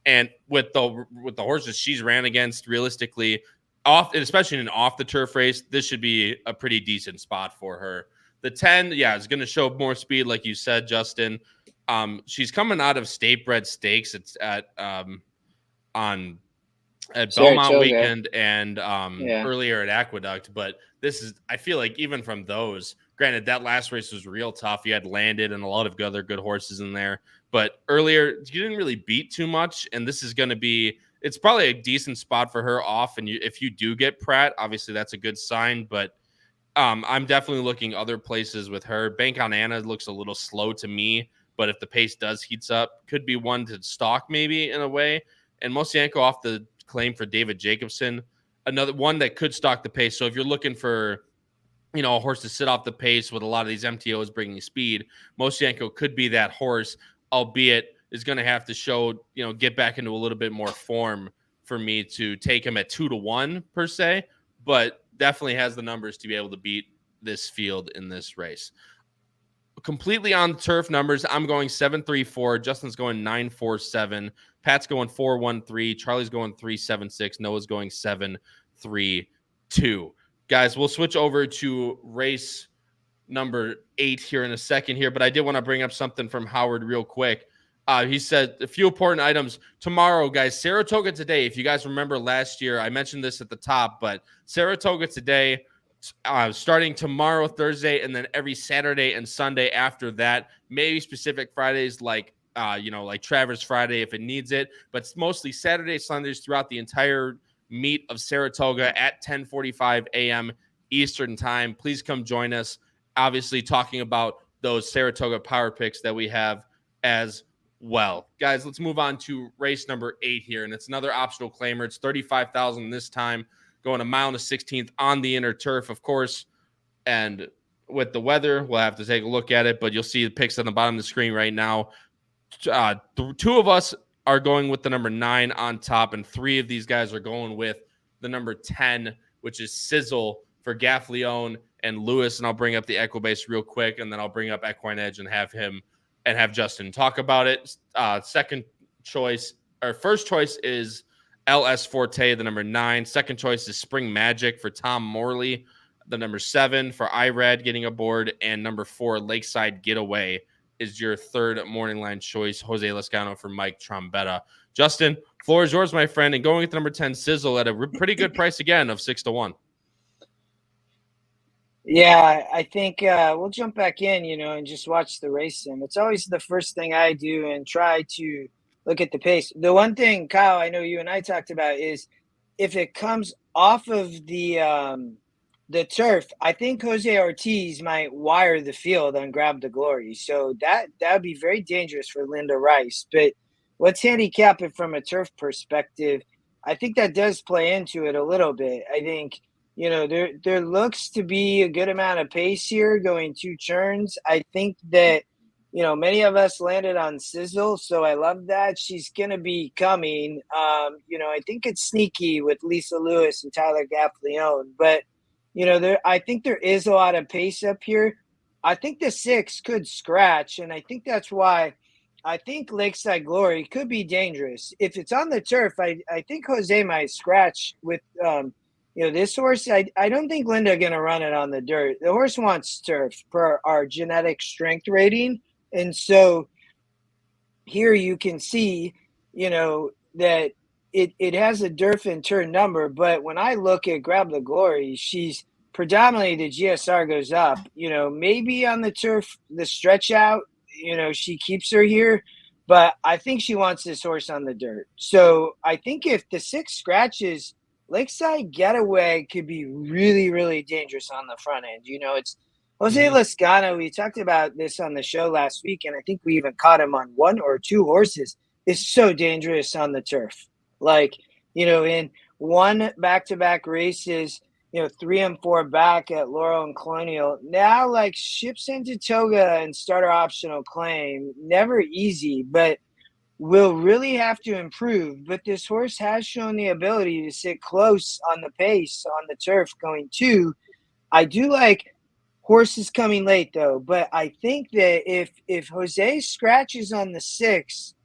And with the horses she's ran against, realistically, especially in an off the turf race, this should be a pretty decent spot for her. The 10, is going to show more speed, like you said, Justin. She's coming out of state-bred stakes. It's at Belmont weekend and earlier at Aqueduct. But I feel like even from those, Granted, that last race was real tough. You had Landed and a lot of other good horses in there. But earlier, you didn't really beat too much. And this is going to be, it's probably a decent spot for her off. And if you do get Pratt, obviously that's a good sign. But I'm definitely looking other places with her. Bank on Anna looks a little slow to me. But if the pace does heats up, could be one to stalk maybe in a way. And Mosienko off the claim for David Jacobson, another one that could stalk the pace. So if you're looking for, a horse to sit off the pace with a lot of these MTOs bringing speed, Mosienko could be that horse, albeit is going to have to show, get back into a little bit more form for me to take him at 2-1 per se, but definitely has the numbers to be able to beat this field in this race. Completely on turf numbers, I'm going 7-3-4. Justin's going 9-4-7. Pat's going 4-1-3. Charlie's going 3-7-6. Noah's going 7-3-2. Guys, we'll switch over to race number 8 here in a second here, but I did want to bring up something from Howard real quick. He said a few important items tomorrow, guys. Saratoga today. If you guys remember last year, I mentioned this at the top, but Saratoga today, starting tomorrow, Thursday, and then every Saturday and Sunday after that. Maybe specific Fridays like Travers Friday if it needs it, but it's mostly Saturday, Sundays throughout the entire meet of Saratoga at 10:45 a.m. Eastern time. Please come join us. Obviously, talking about those Saratoga power picks that we have as well. Guys, let's move on to race number 8 here, and it's another optional claimer. It's $35,000 this time, going a mile and a 16th on the inner turf, of course. And with the weather, we'll have to take a look at it, but you'll see the picks on the bottom of the screen right now. 2 of us are going with the number 9 on top, and 3 of these guys are going with the number 10, which is Sizzle for Gaffleone and Lewis. And I'll bring up the Equibase real quick, and then I'll bring up Equine Edge and have Justin talk about it. First choice is LS Forte, the number 9. Second choice is Spring Magic for Tom Morley, the number 7 for IRAD getting aboard, and number 4 Lakeside Getaway is your third morning line choice. Jose Lascano for Mike Trombetta. Justin, floor is yours, my friend, and going with the number 10 Sizzle at a pretty good price again of 6-1. Yeah, I think we'll jump back in, and just watch the race sim. It's always the first thing I do and try to look at the pace. The one thing, Kyle, I know you and I talked about is if it comes off of the turf, I think Jose Ortiz might wire the field on Grab the Glory. So that would be very dangerous for Linda Rice. But let's handicap it from a turf perspective. I think that does play into it a little bit. I think, there looks to be a good amount of pace here going 2 turns. I think that, many of us landed on Sizzle, so I love that. She's going to be coming. I think it's sneaky with Lisa Lewis and Tyler Gaffleone, but I think there is a lot of pace up here. I think the 6 could scratch, and I think that's why I think Lakeside Glory could be dangerous. If it's on the turf, I think Jose might scratch with this horse. I don't think Linda going to run it on the dirt. The horse wants turf per our genetic strength rating, and so here you can see, that it has a dirt and turn number, but when I look at Grab the Glory, she's predominantly the GSR goes up. Maybe on the turf, the stretch out, she keeps her here, but I think she wants this horse on the dirt. So I think if the 6 scratches, Lakeside Getaway could be really, really dangerous on the front end. It's Jose Lascano. We talked about this on the show last week, and I think we even caught him on 1 or 2 horses. It's so dangerous on the turf. In 1 back-to-back races, 3 and 4 back at Laurel and Colonial. Now, Ships into Toga and Starter Optional Claim, never easy, but will really have to improve. But this horse has shown the ability to sit close on the pace on the turf going 2. I do like horses coming late, though, but I think that if Jose scratches on the 6,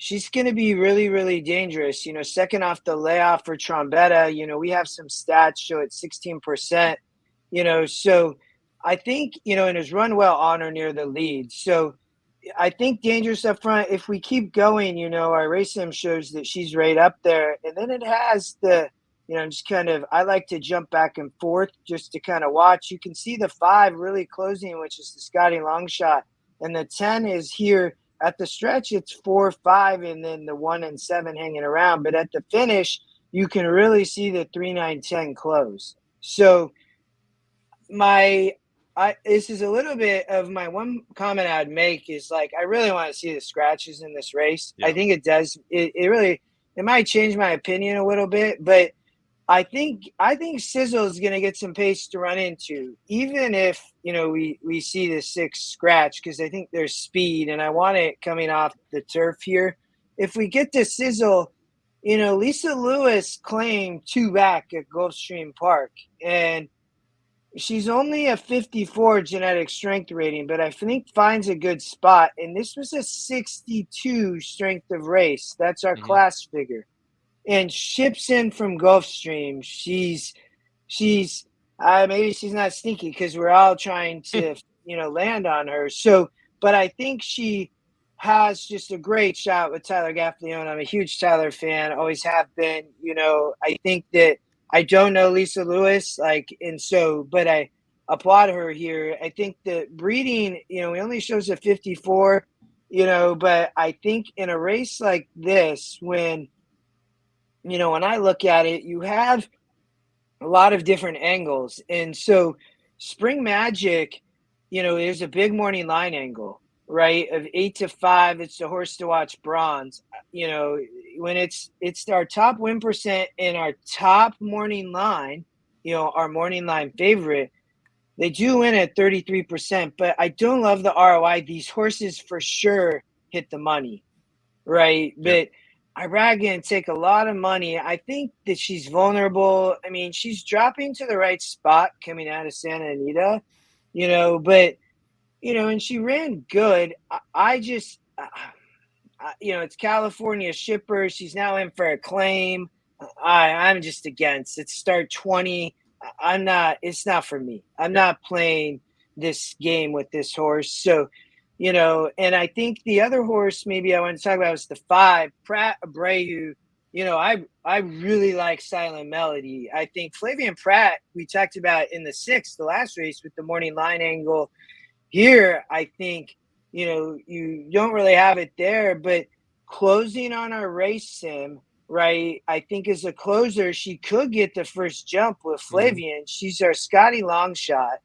she's going to be really, really dangerous. Second off the layoff for Trombetta, we have some stats show at 16%, so I think, and has run well on or near the lead. So I think dangerous up front. If we keep going, our race sim shows that she's right up there. And then it has the just kind of, I like to jump back and forth just to kind of watch. You can see the 5 really closing, which is the Scotty long shot. And the 10 is here at the stretch. It's 4, 5, and then the 1 and 7 hanging around. But at the finish, you can really see the 3, 9, 10 close. So this is a little bit of my one comment I'd make is like, I really want to see the scratches in this race. Yeah. I think it does. It might change my opinion a little bit, but I think Sizzle is going to get some pace to run into, even if, we see the 6 scratch, because I think there's speed and I want it coming off the turf here. If we get to Sizzle, Lisa Lewis claimed 2 back at Gulfstream Park, and she's only a 54 genetic strength rating, but I think finds a good spot. And this was a 62 strength of race. That's our class figure. And ships in from Gulfstream. She's maybe she's not sneaky because we're all trying to, land on her. So, but I think she has just a great shot with Tyler Gaffalione. I'm a huge Tyler fan, always have been. I think that I don't know Lisa Lewis, but I applaud her here. I think the breeding, he only shows a 54, but I think in a race like this, when I look at it, you have a lot of different angles. And so Spring Magic, there's a big morning line angle, right? Of 8 to 5, it's the horse to watch bronze. When it's our top win percent in our top morning line, our morning line favorite, they do win at 33%, but I don't love the ROI. These horses for sure hit the money, right? Yeah. But Iraq going to take a lot of money. I think that she's vulnerable. I mean, she's dropping to the right spot coming out of Santa Anita, but, and she ran good. It's California Shipper. She's now in for a claim. I'm just against. It's start 20. It's not for me. I'm not playing this game with this horse. So, and I think the other horse maybe I want to talk about is the 5, Pratt Abreu. I really like Silent Melody. I think Flavian Pratt, we talked about in the 6th, the last race with the morning line angle. Here, I think, you don't really have it there, but closing on our race sim, right? I think as a closer, she could get the first jump with Flavian. She's our Scotty long shot.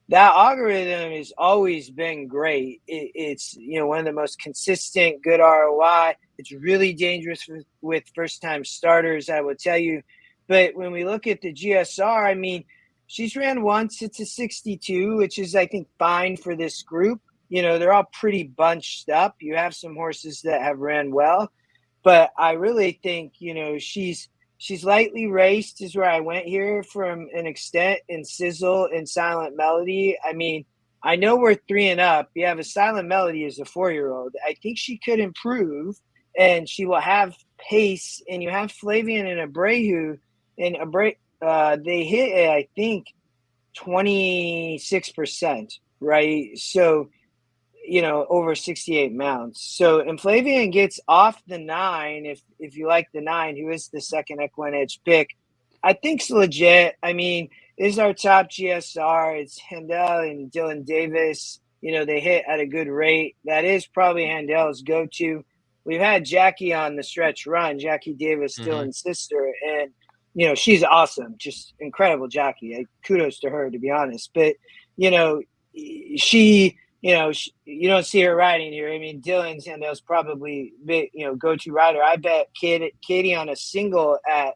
That algorithm has always been great. It's one of the most consistent, good ROI. It's really dangerous with first-time starters, I will tell you. But when we look at the GSR, I mean, she's ran once. It's a 62, which is, I think, fine for this group. They're all pretty bunched up. You have some horses that have ran well. But I really think, she's lightly raced is where I went here from an extent in Sizzle and Silent Melody. I mean, I know we're 3 and up. You have a Silent Melody as a 4-year-old. I think she could improve, and she will have pace. And you have Flavian and Abreu. And they hit, I think, 26%, right? So, over 68 mounts. So, and Flavian gets off the 9, if you like the 9, who is the second Equine Edge pick, I think it's legit. I mean, this is our top GSR. It's Handel and Dylan Davis. They hit at a good rate. That is probably Handel's go-to. We've had Jackie on the stretch run, Jackie Davis, Dylan's sister, and, she's awesome. Just incredible Jackie. Kudos to her, to be honest. But, she – you don't see her riding here. I mean, Dylan's and those probably go-to rider. I bet Katie on a single at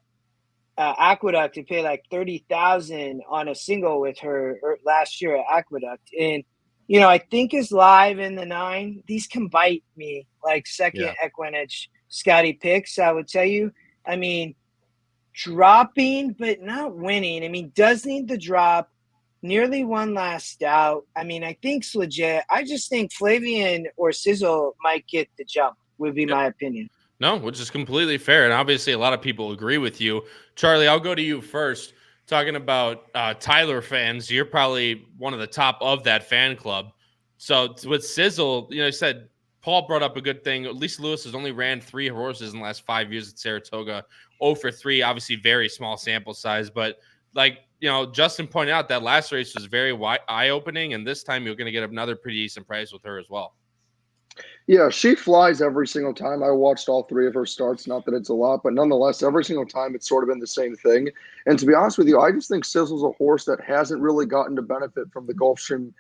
Aqueduct to pay like $30,000 on a single with her last year at Aqueduct. And I think is live in the 9. These can bite me like second Equine Edge Scotty picks. I would tell you. I mean, dropping but not winning. I mean, does need the drop. Nearly one last out. I mean, I think it's legit. I just think Flavian or Sizzle might get the jump, would be my opinion. No, which is completely fair. And obviously a lot of people agree with you. Charlie, I'll go to you first. Talking about Tyler fans, you're probably one of the top of that fan club. So with Sizzle, I said Paul brought up a good thing. Lisa Lewis has only ran 3 horses in the last 5 years at Saratoga, 0 for 3, obviously very small sample size, but like, Justin pointed out, that last race was very eye-opening, and this time you're going to get another pretty decent price with her as well. Yeah, she flies every single time. I watched all 3 of her starts. Not that it's a lot, but nonetheless, every single time it's sort of been the same thing. And to be honest with you, I just think Sizzle's a horse that hasn't really gotten to benefit from the Gulfstream,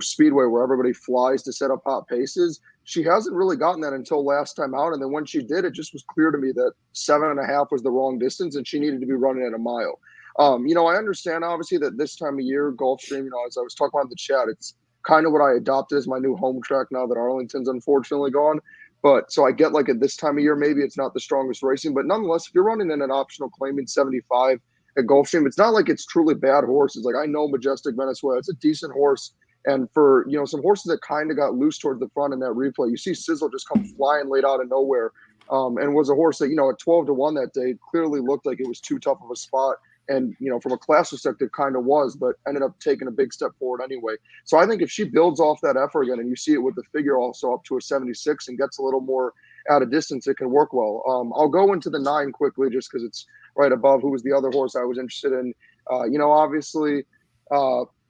speedway where everybody flies to set up hot paces. She hasn't really gotten that until last time out. And then when she did, it just was clear to me that 7.5 was the wrong distance and she needed to be running at a mile. I understand obviously that this time of year, Gulfstream, as I was talking about in the chat, it's kind of what I adopted as my new home track now that Arlington's unfortunately gone. But so I get like at this time of year, maybe it's not the strongest racing, but nonetheless, if you're running in an optional claiming 75 at Gulfstream, it's not like it's truly bad horses. Like I know Majestic Venezuela, it's a decent horse. And for, some horses that kind of got loose towards the front in that replay, you see Sizzle just come flying late out of nowhere. And was a horse that, at 12-1 that day, clearly looked like it was too tough of a spot. And, from a class perspective, kind of was, but ended up taking a big step forward anyway. So I think if she builds off that effort again, and you see it with the figure also up to a 76 and gets a little more out of distance, it can work well. I'll go into the 9 quickly just because it's right above who was the other horse I was interested in. Obviously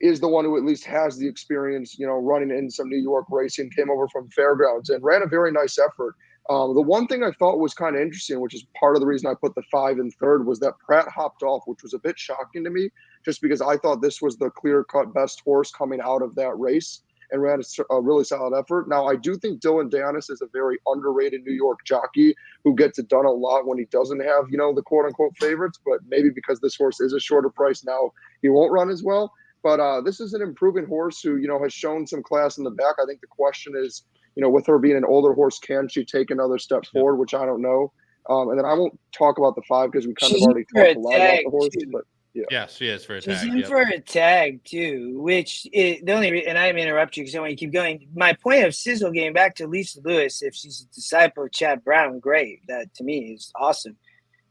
is the one who at least has the experience, running in some New York racing, came over from Fairgrounds and ran a very nice effort. The one thing I thought was kind of interesting, which is part of the reason I put the 5 in third, was that Pratt hopped off, which was a bit shocking to me, just because I thought this was the clear-cut best horse coming out of that race and ran a really solid effort. Now, I do think Dylan Dennis is a very underrated New York jockey who gets it done a lot when he doesn't have, the quote-unquote favorites, but maybe because this horse is a shorter price now, he won't run as well. But this is an improving horse who, has shown some class in the back. I think the question is, with her being an older horse, can she take another step forward, which I don't know. And then I won't talk about the 5 because we kind of already talked a lot about the horse. But yeah. Yes, she is for a She's tag. in for a tag too, which the only and I'm interrupt you because I want to keep going. My point of Sizzle getting back to Lisa Lewis, if she's a disciple of Chad Brown, great. That to me is awesome.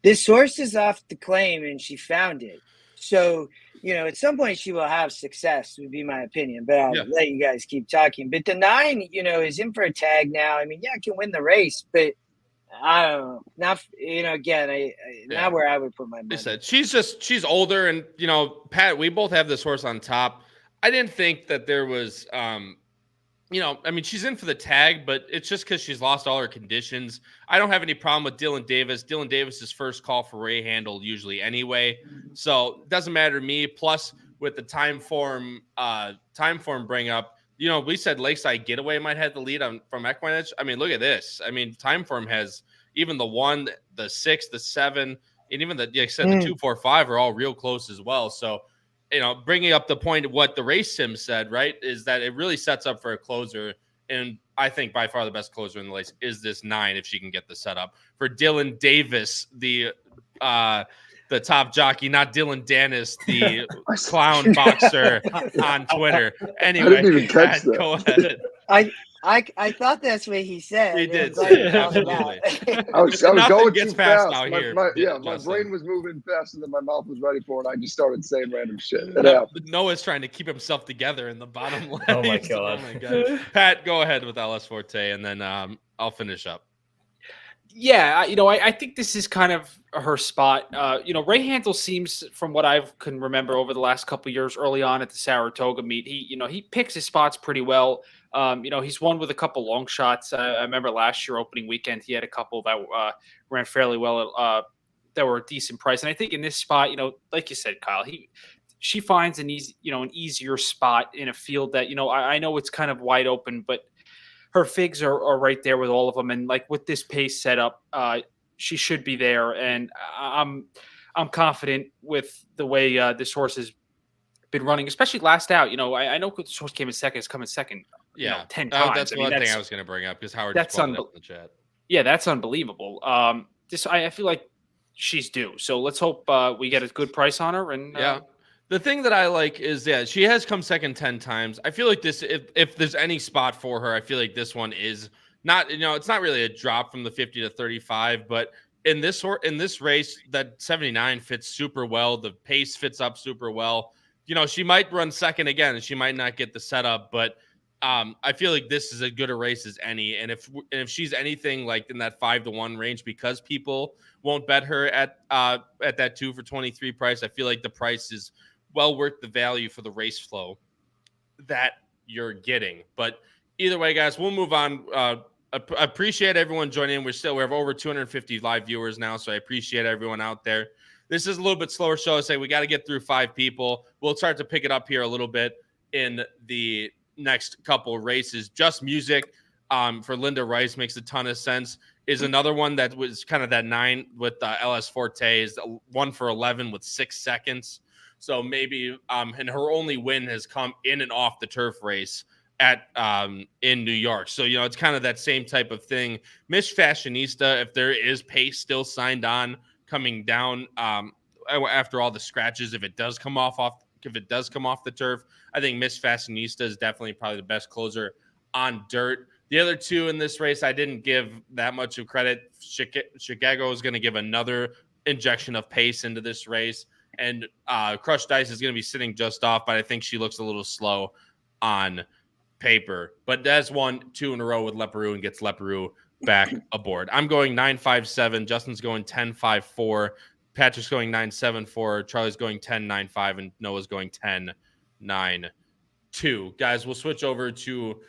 This horse is off the claim and she found it. So, at some point she will have success, would be my opinion. But I'll let you guys keep talking. But the 9, is in for a tag now. I mean, I can win the race, but I don't know. Not, again, not where I would put my money. Said she's older, and Pat, we both have this horse on top. I didn't think that there was, she's in for the tag, but it's just because she's lost all her conditions. I don't have any problem with Dylan Davis. Dylan Davis's first call for Ray handled usually anyway, so it doesn't matter to me. Plus, with the time form bring up, we said Lakeside Getaway might have the lead from Equine Edge. I mean, look at this. I mean, time form has even the 1, the 6, the 7, and even the 2, 4, 5 are all real close as well. So, bringing up the point of what the race sim said, right, is that it really sets up for a closer. And I think by far the best closer in the race is this 9 if she can get the setup. For Dylan Davis, the top jockey, not Dylan Dennis, the clown boxer on Twitter. Anyway, I didn't even catch that. Go ahead. I thought that's what he said. He did. Absolutely. I was going gets too past fast. out here. My brain was moving faster than my mouth was ready for it. I just started saying random shit. Noah's trying to keep himself together in the bottom left. Oh my god. Pat, go ahead with LS Forte, and then I'll finish up. Yeah, I think this is kind of her spot. Ray Handel seems, from what I can remember over the last couple of years, early on at the Saratoga meet, he picks his spots pretty well. He's won with a couple long shots. I remember last year opening weekend he had a couple that ran fairly well. That were a decent price, and I think in this spot, like you said, Kyle, she finds an easier spot in a field that I know it's kind of wide open, but her figs are right there with all of them. And like with this pace setup, she should be there. And I'm confident with the way this horse has been running, especially last out. I know this horse came in second, it's coming second. 10 times. That's one thing I was going to bring up because Howard just brought it up in the chat. Yeah, that's unbelievable. I feel like she's due. So let's hope we get a good price on her. And the thing that I like is, she has come second 10 times. I feel like this, if there's any spot for her, I feel like this one is not, it's not really a drop from the 50 to 35, but in this race, that 79 fits super well. The pace fits up super well. She might run second again and she might not get the setup, but I feel like this is as good a race as any. And if she's anything like in that 5-1 range, because people won't bet her at that 2 for 23 price, I feel like the price is well worth the value for the race flow that you're getting. But either way, guys, we'll move on. I appreciate everyone joining in. We have over 250 live viewers now, so I appreciate everyone out there. This is a little bit slower show. I say we got to get through 5 people. We'll start to pick it up here a little bit in the next couple races. Just Music for Linda Rice makes a ton of sense. Is another one that was kind of that 9 with LS Forte, is 1 for 11 with 6 seconds. So maybe and her only win has come in and off the turf race at in New York. So, it's kind of that same type of thing. Miss Fashionista, if there is pace still signed on coming down after all the scratches, if it does come off the turf, I think Miss Fashionista is definitely probably the best closer on dirt. The other 2 in this race, I didn't give that much of credit. Chicago is going to give another injection of pace into this race, and Crushed Ice is going to be sitting just off, but I think she looks a little slow on paper. But that's 1-2 in a row with Leparoux and gets Leparoux back aboard. I'm going 9-5-7. Justin's going 10-5-4. Patrick's going 9-7-4. Charlie's going 10-9-5, and Noah's going 10-9-2. Guys, we'll switch over to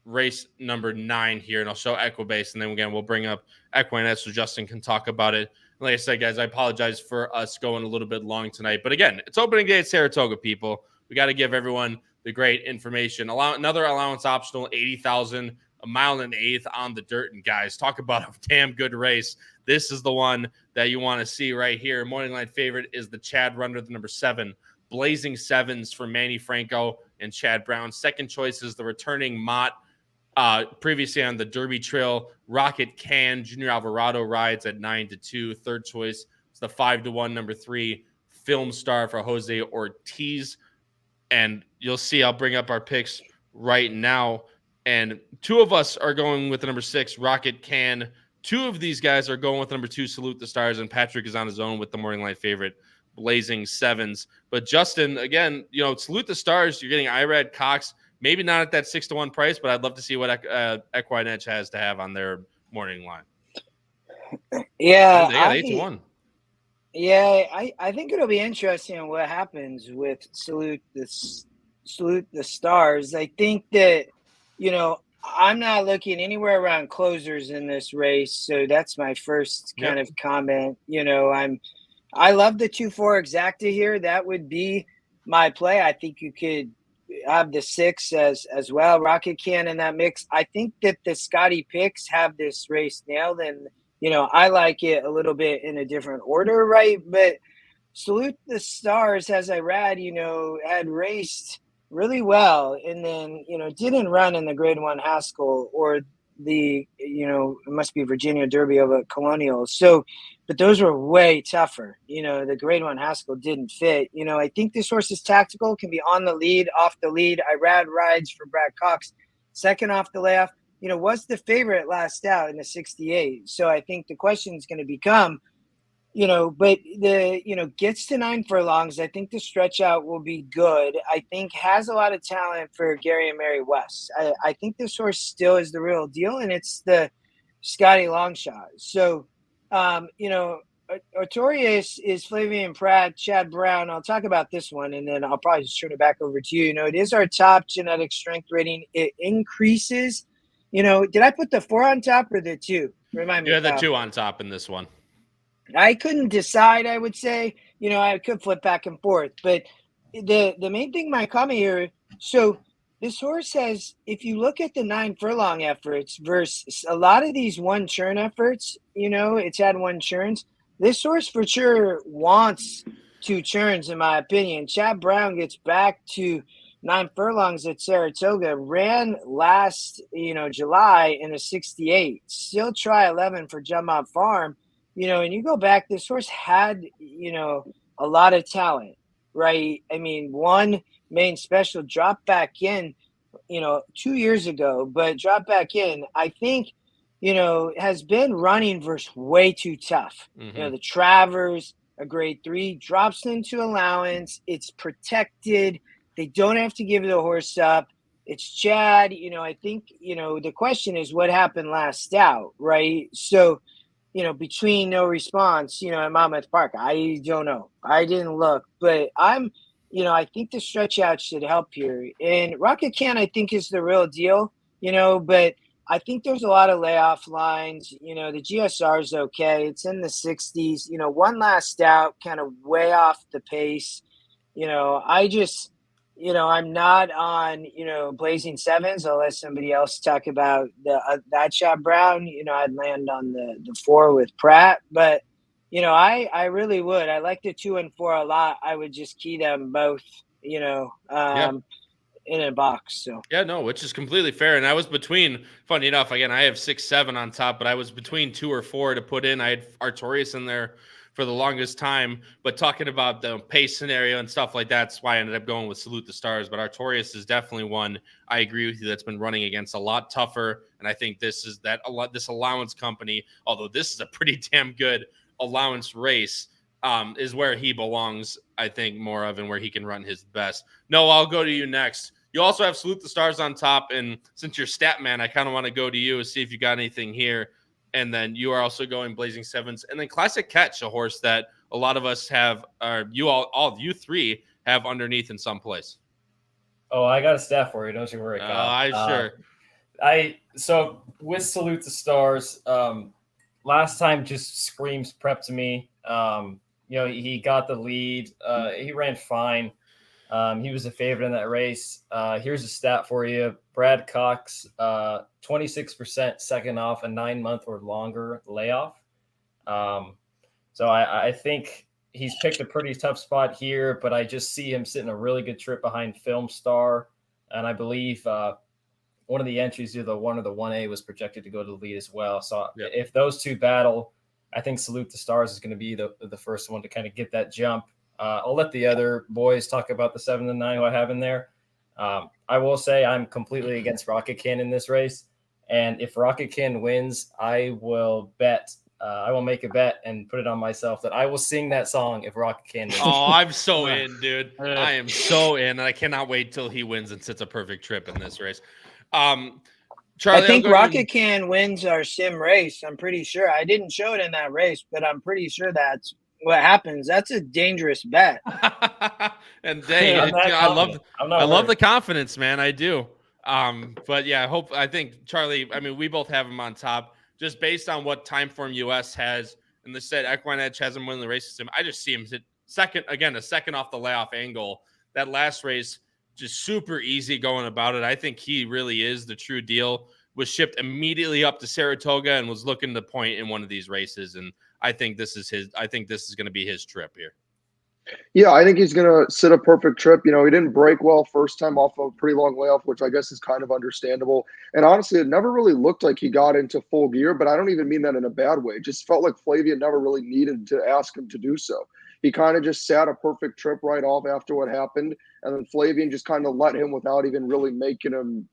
race number 9 here, and I'll show Equibase, and then again we'll bring up Equinet so Justin can talk about it. Like I said, guys, I apologize for us going a little bit long tonight, but again, it's opening day at Saratoga, people. We got to give everyone the great information. Another allowance optional, 80,000, a mile and 1/8 on the dirt. And guys, talk about a damn good race. This is the one that you want to see right here. Morning line favorite is the Chad Runner, the number 7, Blazing Sevens for Manny Franco and Chad Brown. Second choice is the returning Mott, previously on the Derby Trail, Rocket Can. Junior Alvarado rides at 9-2. Third choice is the 5-1, number 3, Film Star for Jose Ortiz. And you'll see, I'll bring up our picks right now. And 2 of us are going with the number 6, Rocket Can. 2 of these guys are going with number 2, Salute the Stars. And Patrick is on his own with the morning line favorite, Blazing Sevens. But Justin, again, Salute the Stars, you're getting Irad Cox. Maybe not at that 6-1 price, but I'd love to see what Equine Edge has to have on their morning line. Yeah, 8-1. Yeah, I think it'll be interesting what happens with Salute the Stars. I think that, I'm not looking anywhere around closers in this race, so that's my first kind of comment. I love the 2-4 exacta here. That would be my play. I think you could have the 6 as well. Rocket Can in that mix. I think that the Scotty picks have this race nailed, and I like it a little bit in a different order, right? But Salute the Stars, as I read, had raced really well, and then didn't run in the Grade 1 Haskell or the it must be Virginia Derby over Colonial. So, but those were way tougher. The Grade 1 Haskell didn't fit. I think this horse is tactical, can be on the lead, off the lead. I rad rides for Brad Cox, second off the layoff. Was the favorite last out in the 68. So I think the question is going to become, but gets to 9 furlongs. I think the stretch out will be good. I think has a lot of talent for Gary and Mary West. I think this horse still is the real deal, and it's the Scotty Longshot. So, Artorias is Flavian Pratt, Chad Brown. I'll talk about this one, and then I'll probably just turn it back over to you. It is our top genetic strength rating. It increases. Did I put the 4 on top or the 2? Remind me. Yeah, the 2 on top in this one. I couldn't decide, I would say. I could flip back and forth. But the main thing, my comment here, so this horse has, if you look at the 9 furlong efforts versus a lot of these 1 churn efforts, it's had 1 churns. This horse for sure wants 2 churns, in my opinion. Chad Brown gets back to 9 furlongs at Saratoga, ran last, July in a 68. Still try 11 for Jumpmont Farm. And you go back, this horse had, a lot of talent, right? I mean, 1 main special dropped back in, 2 years ago, but dropped back in, I think, has been running versus way too tough. Mm-hmm. The Travers, a Grade 3, drops into allowance. It's protected. They don't have to give the horse up. it's Chad. You know, I think, you know, the question is what happened last out, right? So, you know, between no response, you know, at Monmouth Park, I don't know. I didn't look, but you know, I think the stretch out should help here. And Rocket Can, I think, is the real deal, you know, but I think there's a lot of layoff lines. You know, the GSR is okay. It's in the 60s. You know, one last out, kind of way off the pace. You know, you know, I'm not on, you know, Blazing Sevens. I'll let somebody else talk about that shot Brown. You know, I'd land on the 4 with Pratt. But, you know, I really would. I like the 2 and 4 a lot. I would just key them both, you know, in a box. So yeah, no, which is completely fair. And I was between, funny enough, again, I have 6, 7 on top, but I was between 2 or 4 to put in. I had Artorias in there for the longest time, but talking about the pace scenario and stuff like that's why I ended up going with Salute the Stars. But Artorias is definitely one, I agree with you, that's been running against a lot tougher. And I think this allowance company, although this is a pretty damn good allowance race, is where he belongs, I think, more of, and where he can run his best. No, I'll go to you next. You also have Salute the Stars on top, and since you're stat man, I kind of want to go to you and see if you got anything here. And then you are also going Blazing Sevens, and then Classic Catch, a horse that a lot of us have, or you 3 have underneath in some place. Oh, I got a stat for you. Don't you worry, Kyle. So with Salute the Stars, last time just screams prep to me. You know, he got the lead. He ran fine. He was a favorite in that race. Here's a stat for you. Brad Cox, 26% second off a 9-month or longer layoff. So I think he's picked a pretty tough spot here, but I just see him sitting a really good trip behind Film Star. And I believe one of the entries, either the 1 or the 1A, was projected to go to the lead as well. So if those two battle, I think Salute the Stars is going to be the first one to kind of get that jump. I'll let the other boys talk about the 7 and 9 who I have in there. I will say I'm completely against Rocket Can in this race. And if Rocket Can wins, I will bet. I will make a bet and put it on myself that I will sing that song if Rocket Can wins. Oh, I'm so in, dude. I am so in, and I cannot wait till he wins and sits a perfect trip in this race. Charlie, I think Rocket Can wins our sim race. I'm pretty sure. I didn't show it in that race, but I'm pretty sure that's what happens. That's a dangerous bet. And I love the confidence, man. I do. But yeah, I think Charlie, I mean, we both have him on top just based on what Timeform US has. And they said Equine Edge hasn't won the race system. I just see him hit a second off the layoff angle. That last race, just super easy going about it. I think he really is the true deal. Was shipped immediately up to Saratoga and was looking to point in one of these races. And I think this is going to be his trip here. Yeah, I think he's going to sit a perfect trip. You know, he didn't break well first time off a pretty long layoff, which I guess is kind of understandable. And honestly, it never really looked like he got into full gear, but I don't even mean that in a bad way. It just felt like Flavia never really needed to ask him to do so. He kind of just sat a perfect trip right off after what happened. And then Flavian just kind of let him without even really making him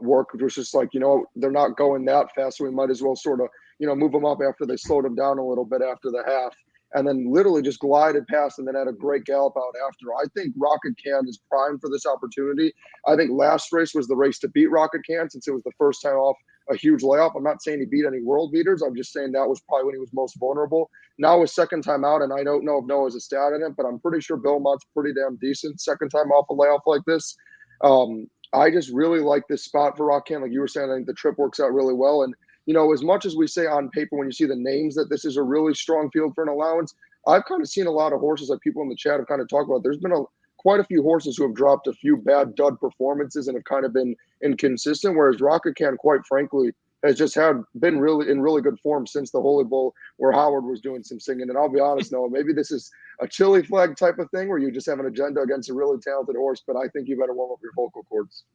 work, which was just like, you know, they're not going that fast, so we might as well sort of, you know, move him up after they slowed him down a little bit after the half. And then literally just glided past and then had a great gallop out after. I think Rocket Can is primed for this opportunity. I think last race was the race to beat Rocket Can since it was the first time off a huge layoff. I'm not saying he beat any world beaters. I'm just saying that was probably when he was most vulnerable. Now his second time out, and I don't know if Noah's a stat in it, but I'm pretty sure Belmont's pretty damn decent second time off a layoff like this. I just really like this spot for Rocket Can. Like you were saying, I think the trip works out really well. And you know, as much as we say on paper when you see the names that this is a really strong field for an allowance, I've kind of seen a lot of horses that people in the chat have kind of talked about. There's been quite a few horses who have dropped a few bad dud performances and have kind of been inconsistent, whereas Rocket Can, quite frankly, has just been really in really good form since the Holy Bowl where Howard was doing some singing. And I'll be honest, Noah, maybe this is a chili flag type of thing where you just have an agenda against a really talented horse, but I think you better warm up your vocal cords.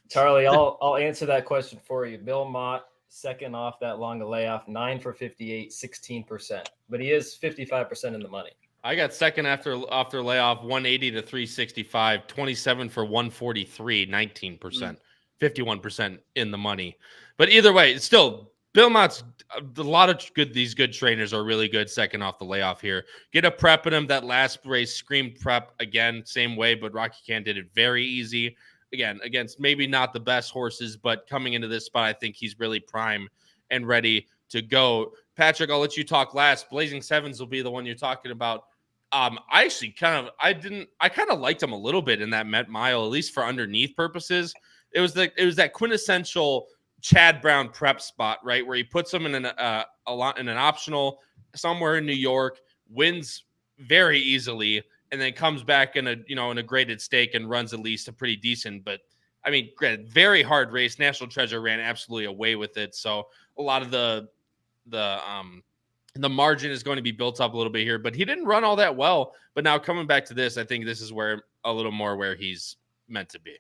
Charlie, I'll answer that question for you. Bill Mott, second off that long a layoff, 9 for 58, 16%. But he is 55% in the money. I got second after layoff, 180 to 365, 27 for 143, 19%, 51% in the money. But either way, it's still Bill Mott's a lot of these good trainers are really good second off the layoff here. Get a prep in him. That last race screamed prep again, same way, but Rocky Can did it very easy. again, against maybe not the best horses, but coming into this spot, I think he's really prime and ready to go. Patrick, I'll let you talk last. Blazing Sevens will be the one you're talking about. I actually kind of liked him a little bit in that Met Mile, at least for underneath purposes. It was that quintessential Chad Brown prep spot, right, where he puts him in an optional somewhere in New York, wins very easily, and then comes back in a graded stake and runs at least a pretty decent. But I mean, very hard race. National Treasure ran absolutely away with it, so a lot of the margin is going to be built up a little bit here, but he didn't run all that well. But now coming back to this, I think this is where a little more where he's meant to be.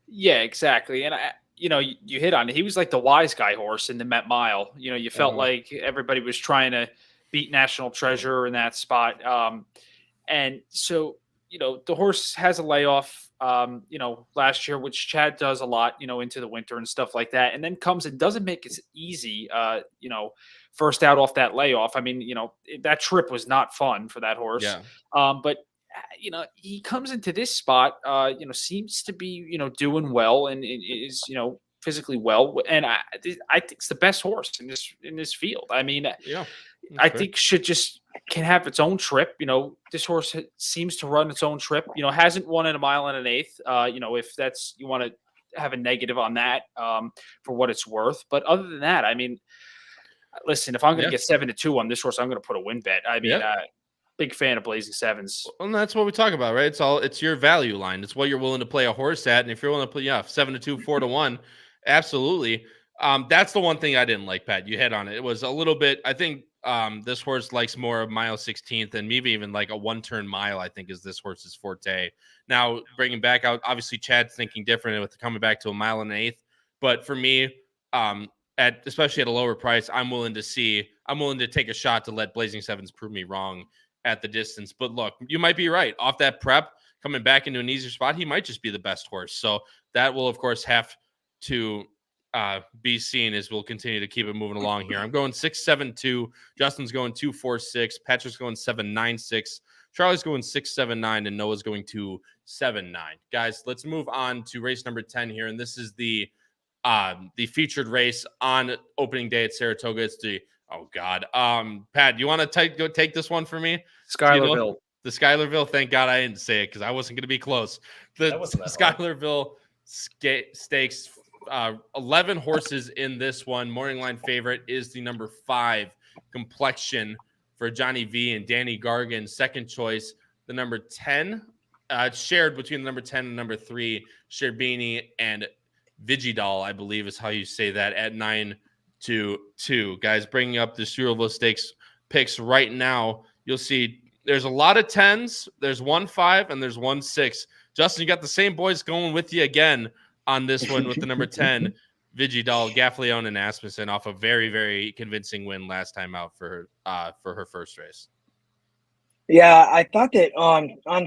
Yeah, exactly. And you hit on it. He was like the wise guy horse in the Met Mile. You felt like everybody was trying to beat National Treasure in that spot. And so, the horse has a layoff, last year, which Chad does a lot, into the winter and stuff like that. And then comes and doesn't make it easy, first out off that layoff. I mean, that trip was not fun for that horse. Yeah. But he comes into this spot, seems to be, doing well and is, physically well. And I think it's the best horse in this field. I mean, yeah, I think can have its own trip. This horse seems to run its own trip, hasn't won in a mile and an eighth. If that's, you want to have a negative on that, for what it's worth. But other than that, I mean, listen, if I'm going to get 7-2 on this horse, I'm going to put a win bet. I mean, big fan of Blazing Sevens. Well, and that's what we talk about, right? It's your value line. It's what you're willing to play a horse at. And if you're willing to play, 7-2, 4-1, absolutely. That's the one thing I didn't like, Pat. You hit on it. It was a little bit, I think this horse likes more of mile 16th and maybe even like a one-turn mile, I think, is this horse's forte. Now, bringing back out, obviously, Chad's thinking different with coming back to a mile and an eighth. But for me, especially at a lower price, I'm willing to take a shot to let Blazing Sevens prove me wrong at the distance. But look, you might be right. Off that prep, coming back into an easier spot, he might just be the best horse. So that will, of course, have to be seen as we'll continue to keep it moving along here. I'm going 6-7-2. Justin's going 2-4-6. Patrick's going 7-9-6. Charlie's going 6-7-9, and Noah's going 2-7-9. Guys, let's move on to race number 10 here, and this is the featured race on opening day at Saratoga. It's the Pat, you want to go take this one for me? Schuylerville. The Schuylerville. Thank God I didn't say it because I wasn't going to be close. The Schuylerville Stakes. 11 horses in this one. Morning line favorite is the number 5 Complexion for Johnny V and Danny Gargan. Second choice, the number 10. Shared between the number 10 and number 3, Sherbini and Vigidal, I believe is how you say that, at 9-2. Guys, bringing up the Schuylerville Stakes picks right now, you'll see there's a lot of 10s. There's 1-5 and there's 1-6. Justin, you got the same boys going with you again on this one with the number 10, Vigidal, Gaffleone, and Asmussen off a very, very convincing win last time out for her first race. Yeah, I thought that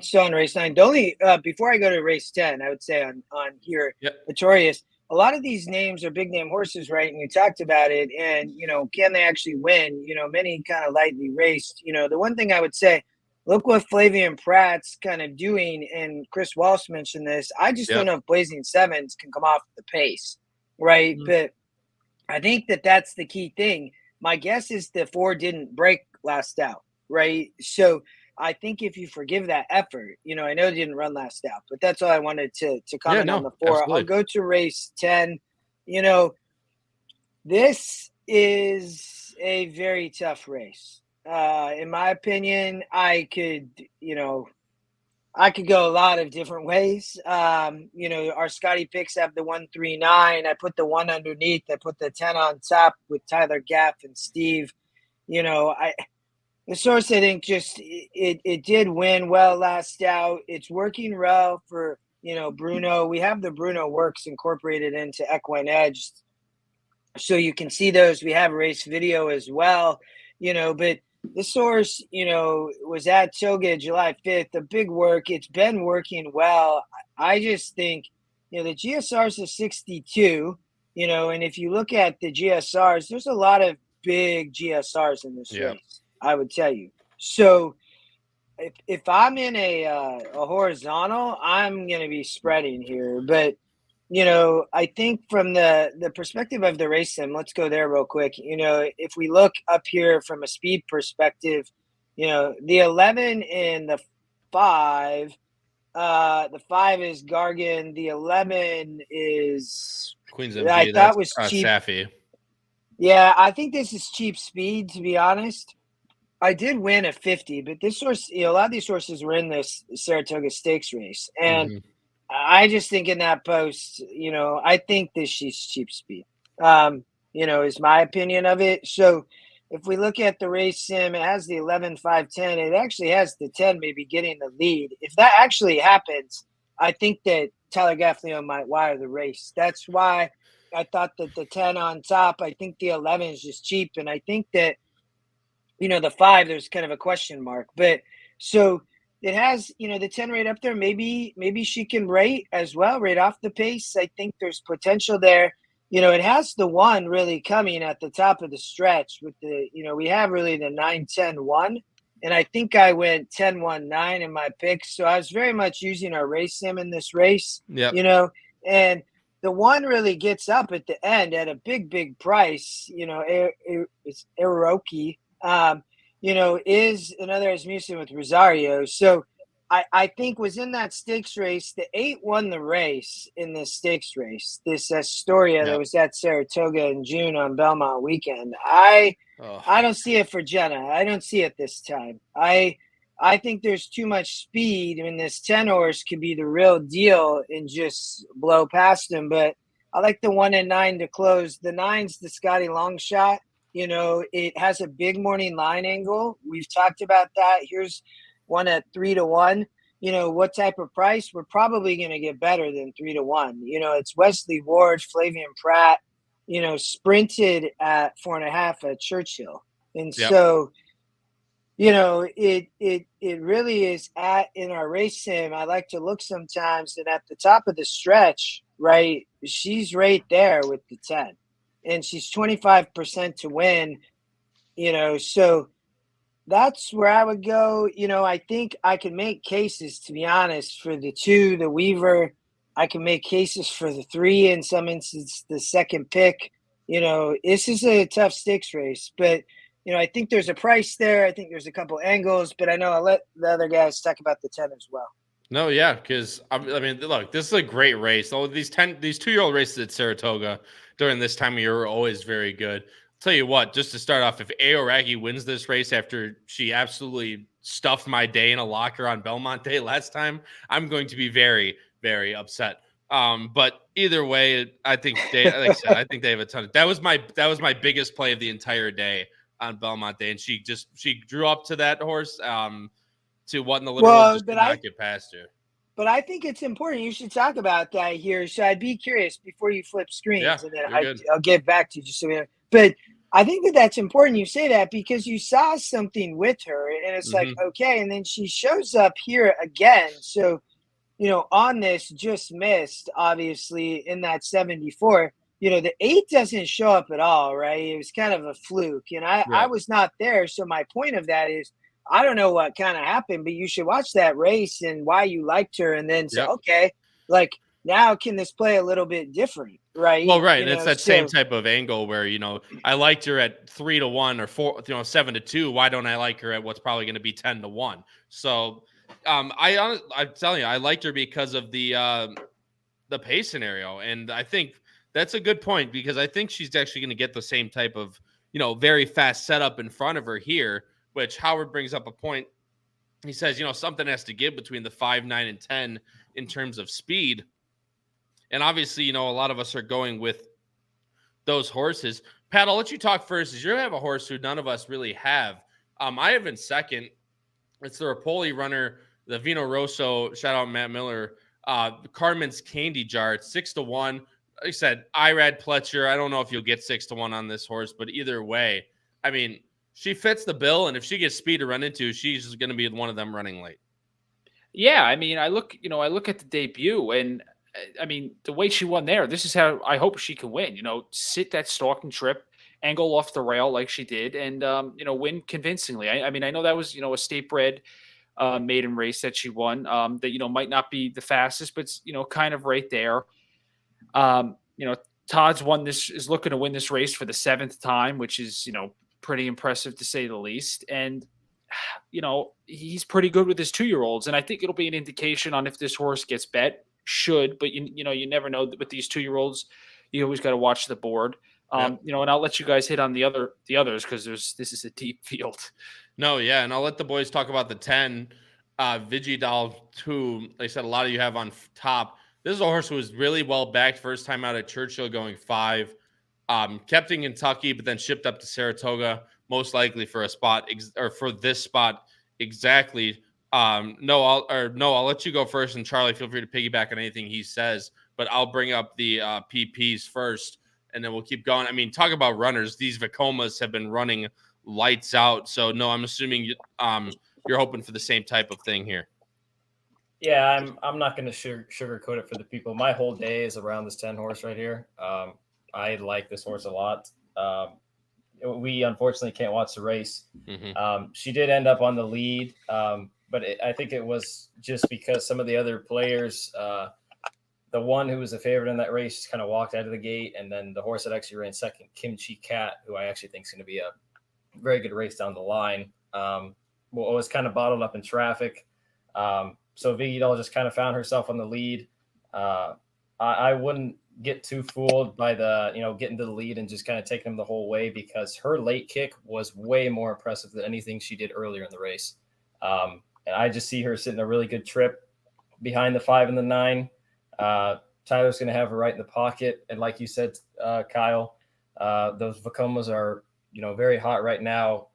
still on race 9. The only before I go to race 10, I would say on here, Notorious, a lot of these names are big name horses, right? And you talked about it, and can they actually win? Many kind of lightly raced. The one thing I would say, look what Flavian Pratt's kind of doing, and Chris Walsh mentioned this. I just don't know if Blazing Sevens can come off the pace, right? Mm-hmm. But I think that's the key thing. My guess is the 4 didn't break last out, right? So I think if you forgive that effort, I know it didn't run last out, but that's all I wanted to comment on the 4. Absolutely. I'll go to race 10. This is a very tough race. In my opinion, I could go a lot of different ways. Our Scotty picks have the 1-3-9. I put the 1 underneath. I put the 10 on top with Tyler Gaff and Steve. The source, I think, just it did win well last out. It's working well for Bruno. We have the Bruno Works incorporated into Equine Edge, so you can see those. We have race video as well. But the source, was at Toga July 5th. The big work. It's been working well. I just think, the GSR's a 62, and if you look at the GSRs, there's a lot of big GSRs in this race, I would tell you. So if I'm in a horizontal, I'm going to be spreading here. But, I think from the perspective of the race sim, let's go there real quick. If we look up here from a speed perspective, the 11 and the 5, the 5 is Gargan. The 11 is Queens I MG. thought That's was cheap. Safi. Yeah, I think this is cheap speed, to be honest. I did win a 50, but this horse, a lot of these horses were in this Saratoga Stakes race. And I just think in that post, I think that she's cheap speed, is my opinion of it. So if we look at the race sim, it has the 11, 5, 10. It actually has the 10 maybe getting the lead. If that actually happens, I think that Tyler Gaffney might wire the race. That's why I thought that the 10 on top, I think the 11 is just cheap. And I think that, the 5, there's kind of a question mark. But so it has, the 10 right up there. Maybe she can rate as well, right off the pace. I think there's potential there. It has the 1 really coming at the top of the stretch with the, we have really the 9, 10, 1. And I think I went 10, 1, 9 in my picks. So I was very much using our race sim in this race, and the 1 really gets up at the end at a big price. It's Iroki, is another Asmussen with Rosario. So I think was in that stakes race. The 8 won the race in this stakes race. This Astoria that was at Saratoga in June on Belmont weekend. I don't see it for Jenna. I don't see it this time. I think there's too much speed. I mean, this 10 horse could be the real deal and just blow past him. But I like the 1 and 9 to close. The 9's the Scotty Long shot. It has a big morning line angle. We've talked about that. Here's one at 3 to 1. What type of price? We're probably going to get better than 3 to 1. It's Wesley Ward, Flavian Pratt, sprinted at 4.5 at Churchill. And so, it really is in our race sim. I like to look sometimes, and at the top of the stretch, right, she's right there with the 10. And she's 25% to win, so that's where I would go. I think I can make cases, to be honest, for the 2, the Weaver. I can make cases for the 3, in some instances, the second pick. This is a tough stakes race, but, I think there's a price there. I think there's a couple angles, but I know I'll let the other guys talk about the 10 as well. No, yeah, because I mean, look, this is a great race. All these 2-year-old races at Saratoga during this time of year are always very good. I'll tell you what, just to start off, if Aoraki wins this race after she absolutely stuffed my day in a locker on Belmont Day last time, I'm going to be very, very upset. But either way, I think like I said, I think they have a ton of. That was my biggest play of the entire day on Belmont Day, and she drew up to that horse. To what in the little world just did not get past her. But I think it's important. You should talk about that here. So I'd be curious before you flip screens, and then I'll get back to you just so we know. But I think that's important you say that because you saw something with her, and it's like, okay, and then she shows up here again. So, on this just missed, obviously, in that 74. The 8 doesn't show up at all, right? It was kind of a fluke. I was not there. So my point of that is, I don't know what kind of happened, but you should watch that race and why you liked her and then say, okay, like now can this play a little bit different, right? Well, right. And it's that same type of angle where, I liked her at 3 to 1 or 4, 7 to 2. Why don't I like her at what's probably going to be 10 to 1? So I'm telling you, I liked her because of the pace scenario. And I think that's a good point because I think she's actually going to get the same type of, very fast setup in front of her here. Which Howard brings up a point. He says, something has to give between the 5, 9, and 10 in terms of speed. And obviously, a lot of us are going with those horses. Pat, I'll let you talk first. As you have a horse who none of us really have. I have in second. It's the Rapoli runner, the Vino Rosso. Shout out Matt Miller. Carmen's Candy Jar. It's 6 to 1. Like I said, Irad Pletcher. I don't know if you'll get 6 to 1 on this horse, but either way, I mean, she fits the bill, and if she gets speed to run into, she's going to be one of them running late. Yeah, I mean, I look at the debut, and I mean, the way she won there, this is how I hope she can win. Sit that stalking trip, angle off the rail like she did, and win convincingly. I mean, I know that was a state bred maiden race that she won. That might not be the fastest, but it's kind of right there. Todd's is looking to win this race for the 7th time, which is pretty impressive to say the least. And he's pretty good with his 2-year-olds, and I think it'll be an indication on if this horse gets bet. But you never know with these 2-year-olds. You always got to watch the board. And I'll let you guys hit on the others because this is a deep field. No, yeah, and I'll let the boys talk about the 10. Vigidal, who, like I said, a lot of you have on top. This is a horse who was really well backed first time out at Churchill, going 5. Kept in Kentucky, but then shipped up to Saratoga, most likely for a spot or for this spot exactly. I'll let you go first, and Charlie, feel free to piggyback on anything he says. But I'll bring up the PPs first, and then we'll keep going. I mean, talk about runners. These Vacomas have been running lights out. So, no, I'm assuming you're hoping for the same type of thing here. Yeah, I'm not going to sugarcoat it for the people. My whole day is around this 10 horse right here. I like this horse a lot. We unfortunately can't watch the race. Mm-hmm. She did end up on the lead, but I think it was just because some of the other players, the one who was a favorite in that race just kind of walked out of the gate, and then the horse that actually ran second, Kimchi Cat, who I actually think is going to be a very good race down the line, was kind of bottled up in traffic. So Vigidal just kind of found herself on the lead. I wouldn't get too fooled by getting to the lead and just kind of taking them the whole way, because her late kick was way more impressive than anything she did earlier in the race. And I just see her sitting a really good trip behind the 5 and the 9. Tyler's going to have her right in the pocket. And like you said, Kyle, those Vacomas are, very hot right now.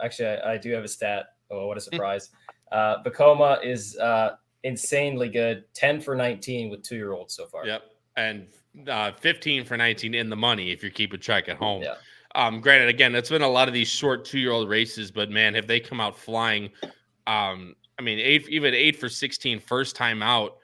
Actually, I do have a stat. Oh, what a surprise. Vacoma is insanely good. 10 for 19 with 2-year-olds so far. Yep. And 15 for 19 in the money if you're keeping track at home. Yeah. Granted, again, it's been a lot of these short 2-year-old races, but man, have they come out flying. Even 8 for 16 first time out.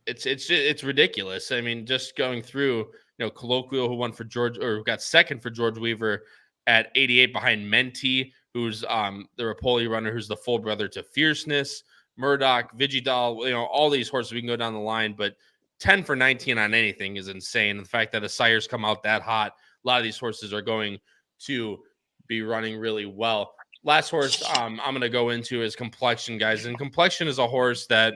It's ridiculous. I mean, just going through, Colloquial, who won for George, or got second for George Weaver at 88 behind Menti, who's the Rapoli runner, who's the full brother to Fierceness, Murdoch, Vigidal, all these horses, we can go down the line, but 10 for 19 on anything is insane. And the fact that the sires come out that hot, a lot of these horses are going to be running really well. Last horse I'm going to go into is Complexion, guys. And Complexion is a horse that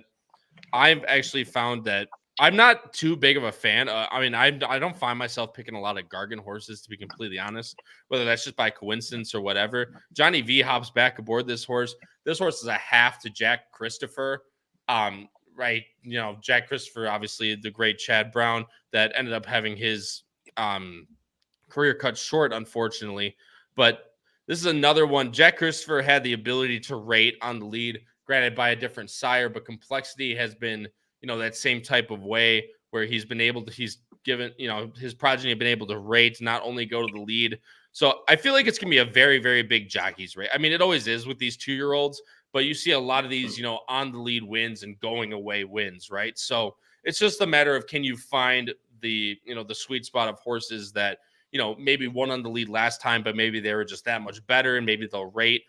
I've actually found that I'm not too big of a fan. I don't find myself picking a lot of Gargan horses, to be completely honest, whether that's just by coincidence or whatever. Johnny V hops back aboard this horse. This horse is a half to Jack Christopher. Right. Jack Christopher, obviously the great Chad Brown that ended up having his career cut short, unfortunately. But this is another one. Jack Christopher had the ability to rate on the lead, granted by a different sire, but Complexity has been, that same type of way where he's given, his progeny have been able to rate, not only go to the lead. So I feel like it's going to be a very, very big jockey's race. I mean, it always is with these 2-year-olds, but you see a lot of these, on the lead wins and going away wins, right? So it's just a matter of, can you find the sweet spot of horses that, maybe won on the lead last time, but maybe they were just that much better and maybe they'll rate.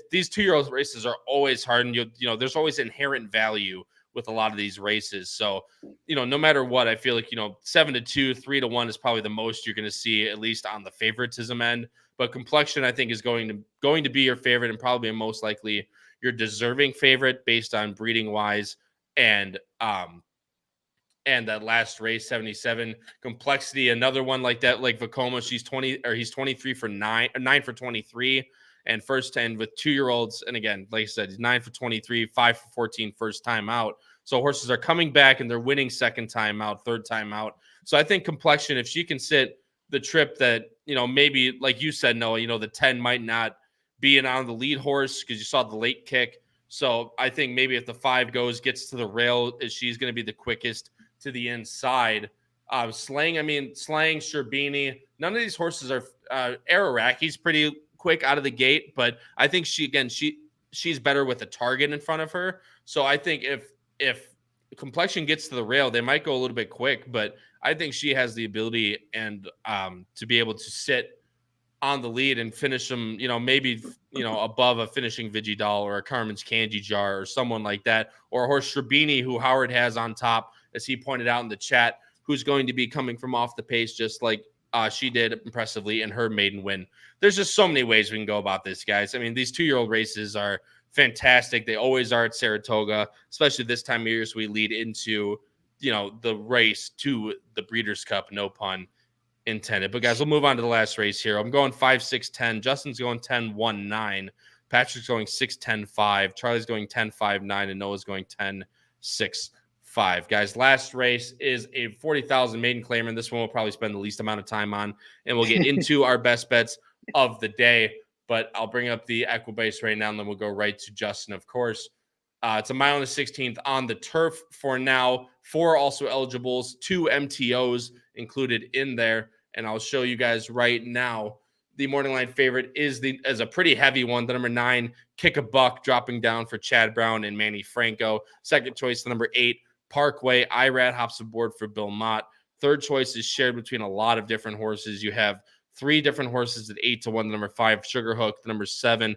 These 2-year-old races are always hard, and there's always inherent value with a lot of these races. So, no matter what, I feel like, 7-2, 3-1 is probably the most you're going to see, at least on the favoritism end. But Complexion, I think, is going to be your favorite, and probably most likely your deserving favorite based on breeding wise. And that last race, 77, Complexity, another one like that, like Vacoma, he's 23 for 9 for 23. And first 10 with 2-year-olds. And again, like I said, he's 9 for 23, 5 for 14 first time out. So horses are coming back and they're winning second time out, third time out. So I think Complexion, if she can sit the trip that, maybe like you said, Noah, the 10 might not be an on the lead horse because you saw the late kick. So I think maybe if the 5 gets to the rail, she's going to be the quickest to the inside. Slang, Sherbini, none of these horses are Araraki's pretty quick out of the gate, but I think she's better with a target in front of her. So I think if Complexion gets to the rail, they might go a little bit quick, but I think she has the ability and to be able to sit on the lead and finish them, maybe, above a finishing Vigidal or a Carmen's Candy Jar or someone like that, or a horse Strabini, who Howard has on top, as he pointed out in the chat, who's going to be coming from off the pace, just like she did impressively in her maiden win. There's just so many ways we can go about this, guys. I mean, these 2-year-old races are fantastic. They always are at Saratoga, especially this time of year as we lead into, the race to the Breeders' Cup, no pun intended. But guys, we'll move on to the last race here. I'm going 5, 6, 10. Justin's going 10, 1, 9. Patrick's going 6, 10, 5. Charlie's going 10, 5, 9. And Noah's going 10, 6, 5. Guys, last race is a 40,000 maiden claimer, and this one we'll probably spend the least amount of time on, and we'll get into our best bets of the day. But I'll bring up the Equibase right now, and then we'll go right to Justin, of course. It's a mile and the 16th on the turf for now. 4 also eligibles, 2 MTOs included in there. And I'll show you guys right now. The morning line favorite is a pretty heavy one. The number 9, Kick a Buck, dropping down for Chad Brown and Manny Franco. Second choice, the number 8, Parkway. IRAD hops aboard for Bill Mott. Third choice is shared between a lot of different horses. You have 3 different horses at 8-1. The number 5, Sugar Hook. The number 7,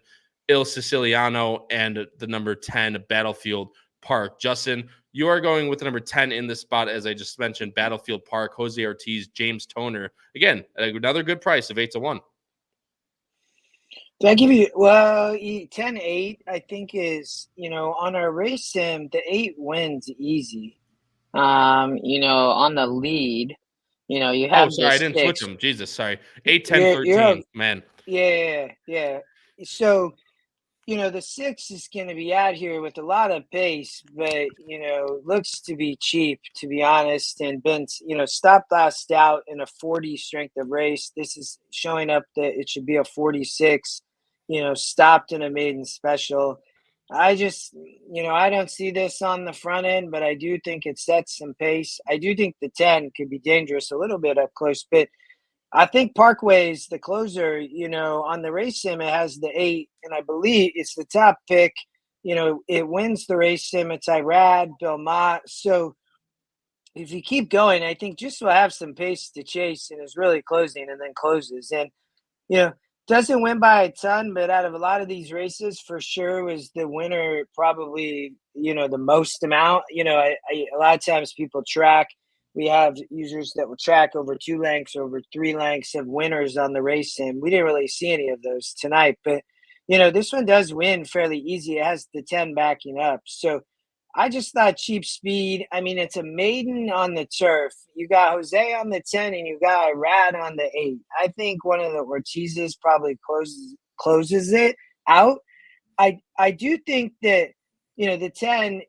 Il Siciliano, and the number 10, Battlefield Park. Justin, you are going with the number 10 in this spot, as I just mentioned, Battlefield Park, Jose Ortiz, James Toner. Again, another good price of 8-1. Do I give you, 10-8, I think is, on our race sim, the 8 wins easy. On the lead, you have. Oh, sorry, I didn't switch them. Jesus, sorry. 8, 10, 13, man. Yeah. So, the 6 is going to be out here with a lot of pace, but, looks to be cheap, to be honest, and been, stopped last out in a 40 strength of race. This is showing up that it should be a 46, stopped in a maiden special. I just, I don't see this on the front end, but I do think it sets some pace. I do think the 10 could be dangerous a little bit up close, but I think Parkway's the closer, on the race sim, it has the 8, and I believe it's the top pick. It wins the race sim. It's Irad, Bill Mott. So if you keep going, I think just will have some pace to chase and is really closing and then closes. And, doesn't win by a ton, but out of a lot of these races, for sure was the winner probably, the most amount. A lot of times people track. We have users that will track over 2 lengths, over 3 lengths of winners on the race sim. We didn't really see any of those tonight, but, this one does win fairly easy. It has the 10 backing up. So I just thought cheap speed. I mean, it's a maiden on the turf. You got Jose on the 10 and you got a Rad on the 8. I think one of the Ortizes probably closes it out. I do think that, the 10,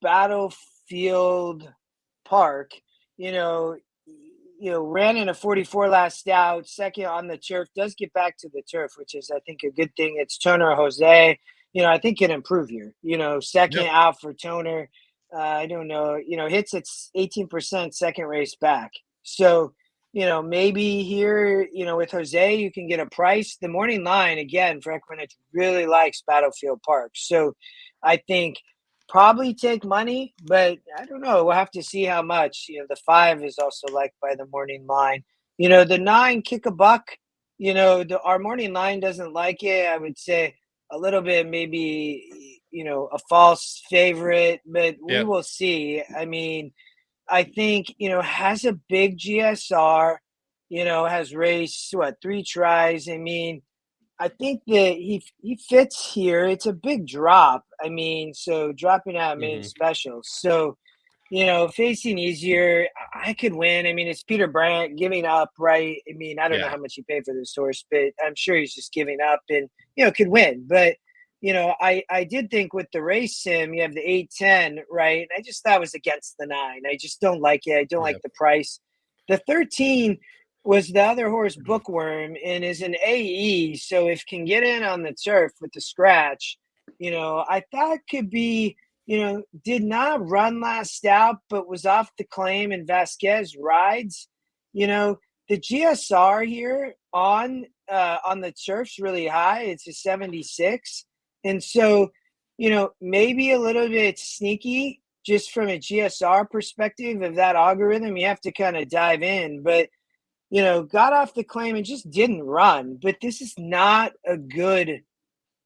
Battlefield Park, ran in a 44 last out, second on the turf, does get back to the turf, which is, I think, a good thing. It's Toner Jose. I think can improve here. Second out for Toner. I don't know. Hits its 18% second race back. So, maybe here, with Jose, you can get a price. The morning line, again, for Equinix really likes Battlefield Park. So I think probably take money, but I don't know. We'll have to see how much. The 5 is also liked by the morning line. The 9, Kick a Buck. Our morning line doesn't like it. I would say a little bit, maybe, a false favorite, but we will see. I mean, I think, has a big GSR, has raced, 3 tries. I mean, I think that he fits here. It's a big drop. I mean, so dropping out main special. So, facing easier, I could win. I mean, it's Peter Brandt giving up, right? I mean, I don't know how much he paid for this horse, but I'm sure he's just giving up and, could win. But, I did think with the race sim, you have the 8-10, right? I just thought it was against the 9. I just don't like it. I don't like the price. The 13 was the other horse, Bookworm, and is an AE. So if can get in on the turf with the scratch, I thought could be, did not run last out, but was off the claim and Vasquez rides. The GSR here on the turf's really high. It's a 76. And so, maybe a little bit sneaky just from a GSR perspective of that algorithm. You have to kind of dive in. But, got off the claim and just didn't run. But this is not a good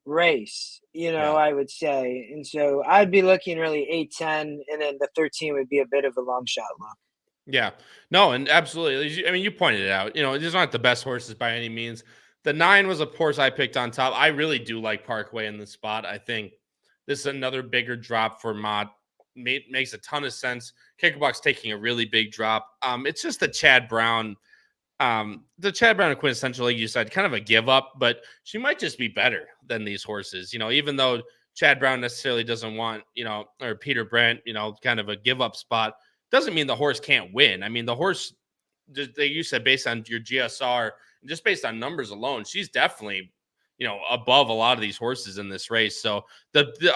race, I would say. And so I'd be looking really 8-10, and then the 13 would be a bit of a long shot look. Yeah, no, and absolutely. I mean, you pointed it out. These aren't the best horses by any means. The 9 was a horse I picked on top. I really do like Parkway in this spot. I think this is another bigger drop for Mott. Makes a ton of sense. Kickerbox taking a really big drop. It's just the Chad Brown quintessential, like you said, kind of a give up, but she might just be better than these horses. Even though Chad Brown necessarily doesn't want, or Peter Brandt, kind of a give up spot, doesn't mean the horse can't win. I mean, the horse, like you said, based on your GSR, just based on numbers alone, she's definitely, above a lot of these horses in this race. So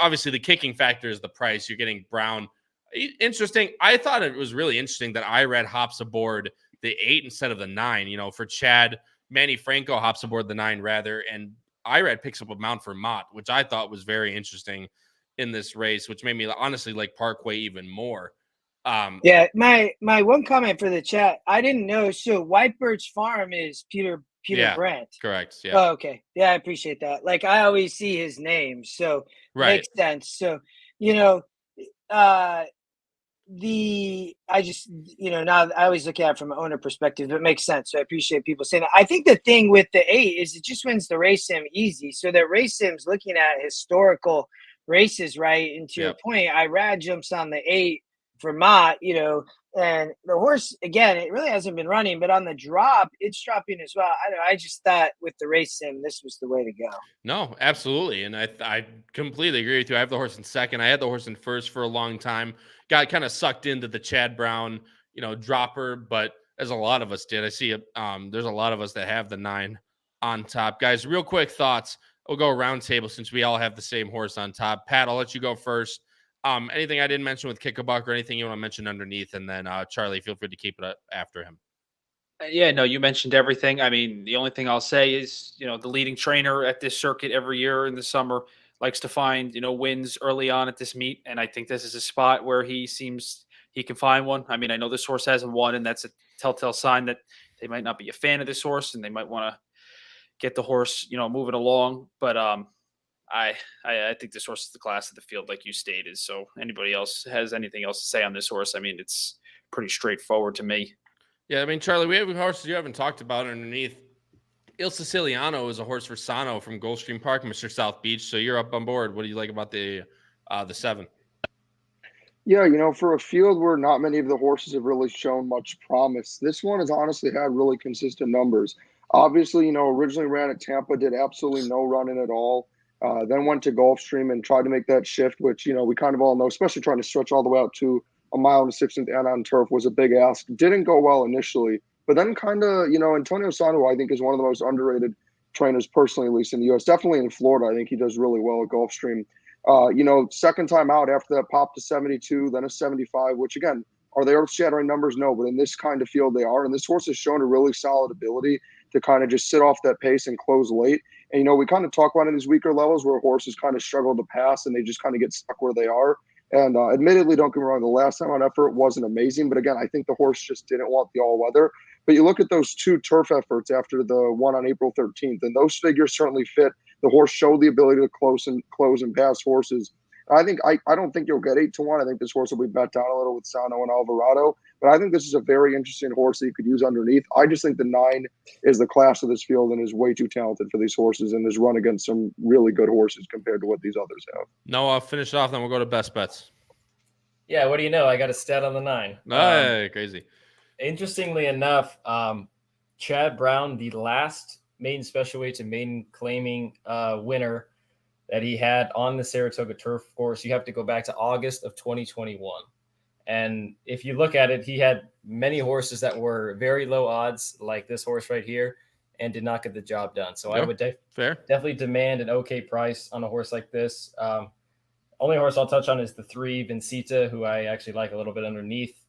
obviously the kicking factor is the price. You're getting Brown. Interesting. I thought it was really interesting that IRAD hops aboard the 8 instead of the 9. For Chad, Manny Franco hops aboard the 9 rather, and IRAD picks up a mount for Mott, which I thought was very interesting in this race, which made me honestly like Parkway even more. Yeah, my one comment for the chat, I didn't know. So White Birch Farm is Peter Brandt. Correct. Yeah. Oh, okay. Yeah, I appreciate that. Like, I always see his name, so makes sense. So, I just, now I always look at it from an owner perspective. It makes sense. So I appreciate people saying that. I think the thing with the 8 is it just wins the race sim easy. So the race sim's looking at historical races, right? And to your point, IRAD jumps on the 8 for Mott, and the horse, again, it really hasn't been running, but on the drop, it's dropping as well. I just thought with the race sim, this was the way to go. No, absolutely. And I completely agree with you. I have the horse in second. I had the horse in first for a long time. Got kind of sucked into the Chad Brown, dropper, but as a lot of us did, I see there's a lot of us that have the 9 on top. Guys, real quick thoughts. We'll go round table since we all have the same horse on top. Pat, I'll let you go first. Anything I didn't mention with Kickerbuck or anything you want to mention underneath? And then Charlie, feel free to keep it after him. Yeah, no, you mentioned everything. I mean, the only thing I'll say is, the leading trainer at this circuit every year in the summer likes to find, wins early on at this meet. And I think this is a spot where he seems he can find one. I mean, I know this horse hasn't won, and that's a telltale sign that they might not be a fan of this horse and they might want to get the horse, moving along. But I think this horse is the class of the field, like you stated. So anybody else has anything else to say on this horse? I mean, it's pretty straightforward to me. Yeah, I mean, Charlie, we have horses you haven't talked about underneath. Il Siciliano is a horse for Sano from Gulfstream Park, Mr. South Beach. So you're up on board. What do you like about the 7? Yeah, for a field where not many of the horses have really shown much promise, this one has honestly had really consistent numbers. Obviously, originally ran at Tampa, did absolutely no running at all. Then went to Gulfstream and tried to make that shift, which, we kind of all know, especially trying to stretch all the way out to a mile and 1/6 and on turf was a big ask. Didn't go well initially, but then kind of, Antonio Sano, I think, is one of the most underrated trainers personally, at least in the U.S. Definitely in Florida, I think he does really well at Gulfstream. Second time out after that pop to 72, then a 75, which again, are they earth-shattering numbers? No, but in this kind of field they are. And this horse has shown a really solid ability to kind of just sit off that pace and close late. And, we kind of talk about in these weaker levels where horses kind of struggle to pass and they just kind of get stuck where they are. And admittedly, don't get me wrong, the last time on effort wasn't amazing. But again, I think the horse just didn't want the all-weather. But you look at those 2 turf efforts after the one on April 13th, and those figures certainly fit. The horse showed the ability to close and pass horses. I don't think you'll get 8-1. I think this horse will be bet down a little with Sano and Alvarado. But I think this is a very interesting horse that you could use underneath. I just think the 9 is the class of this field and is way too talented for these horses and has run against some really good horses compared to what these others have. No, I'll finish it off, then we'll go to best bets. Yeah, what do you know? I got a stat on the 9. Hey, crazy. Interestingly enough, Chad Brown, the last maiden special weight to maiden claiming winner that he had on the Saratoga turf course, you have to go back to August of 2021. And if you look at it, he had many horses that were very low odds, like this horse right here, and did not get the job done. So I would definitely demand an okay price on a horse like this. Only horse I'll touch on is the 3, Vincita, who I actually like a little bit underneath.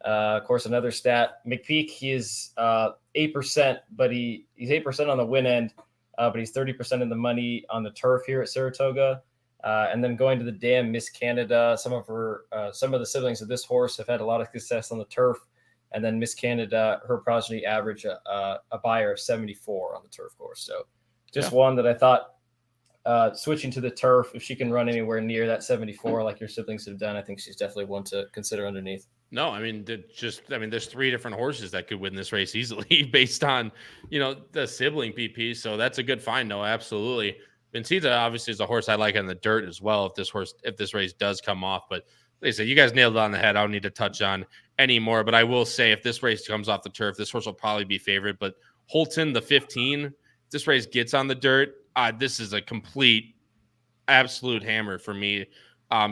Of course, another stat, McPeak, he is 8%, but he's 8% on the win end, but he's 30% in the money on the turf here at Saratoga. And then going to the dam, Miss Canada, some of the siblings of this horse have had a lot of success on the turf. And then Miss Canada, her progeny average a buyer of 74 on the turf course. So just one that I thought switching to the turf, if she can run anywhere near that 74 like your siblings have done, I think she's definitely one to consider underneath. No, I mean, there's 3 different horses that could win this race easily based on, the sibling PP. So that's a good find. No, absolutely. Vincita obviously is a horse I like on the dirt as well. If this race does come off, but like I said, you guys nailed it on the head. I don't need to touch on anymore, but I will say if this race comes off the turf, this horse will probably be favored, but Horsin, the 15, if this race gets on the dirt, this is a complete absolute hammer for me.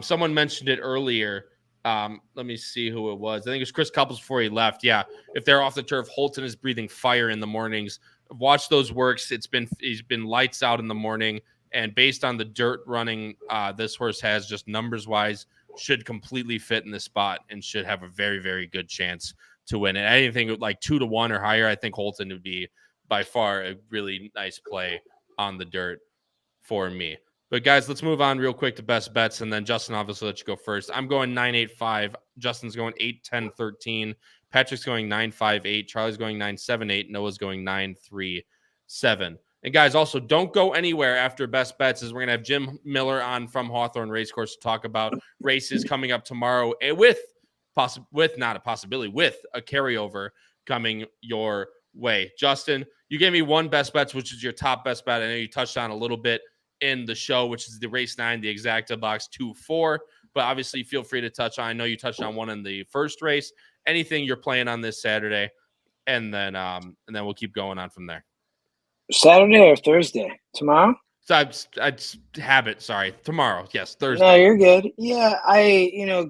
Someone mentioned it earlier. Let me see who it was. I think it was Chris Couples before he left. Yeah, if they're off the turf, Horsin is breathing fire in the mornings. Watch those works. He's been lights out in the morning, and based on the dirt running, this horse has just numbers wise should completely fit in the spot and should have a very, very good chance to win it. Anything like 2-1 or higher, I think Horsin would be by far a really nice play on the dirt for me. But guys, let's move on real quick to best bets, and then Justin, obviously, let you go first. I'm going 9-8-5. Justin's going 8-10-13. Patrick's going 9-5-8. Charlie's going 9-7-8. Noah's going 9-3-7. And guys, also don't go anywhere after best bets, as we're gonna have Jim Miller on from Hawthorne Racecourse to talk about races coming up tomorrow, with a carryover coming your way. Justin, you gave me one best bets, which is your top best bet. I know you touched on a little bit in the show, which is the race 9, the exacta box 2-4, but obviously feel free to touch on. I know you touched on one in the first race. Anything you're playing on this Saturday, and then we'll keep going on from there. Saturday or Thursday? Tomorrow? So I'd have it. Sorry, tomorrow. Yes, Thursday. No, you're good. Yeah,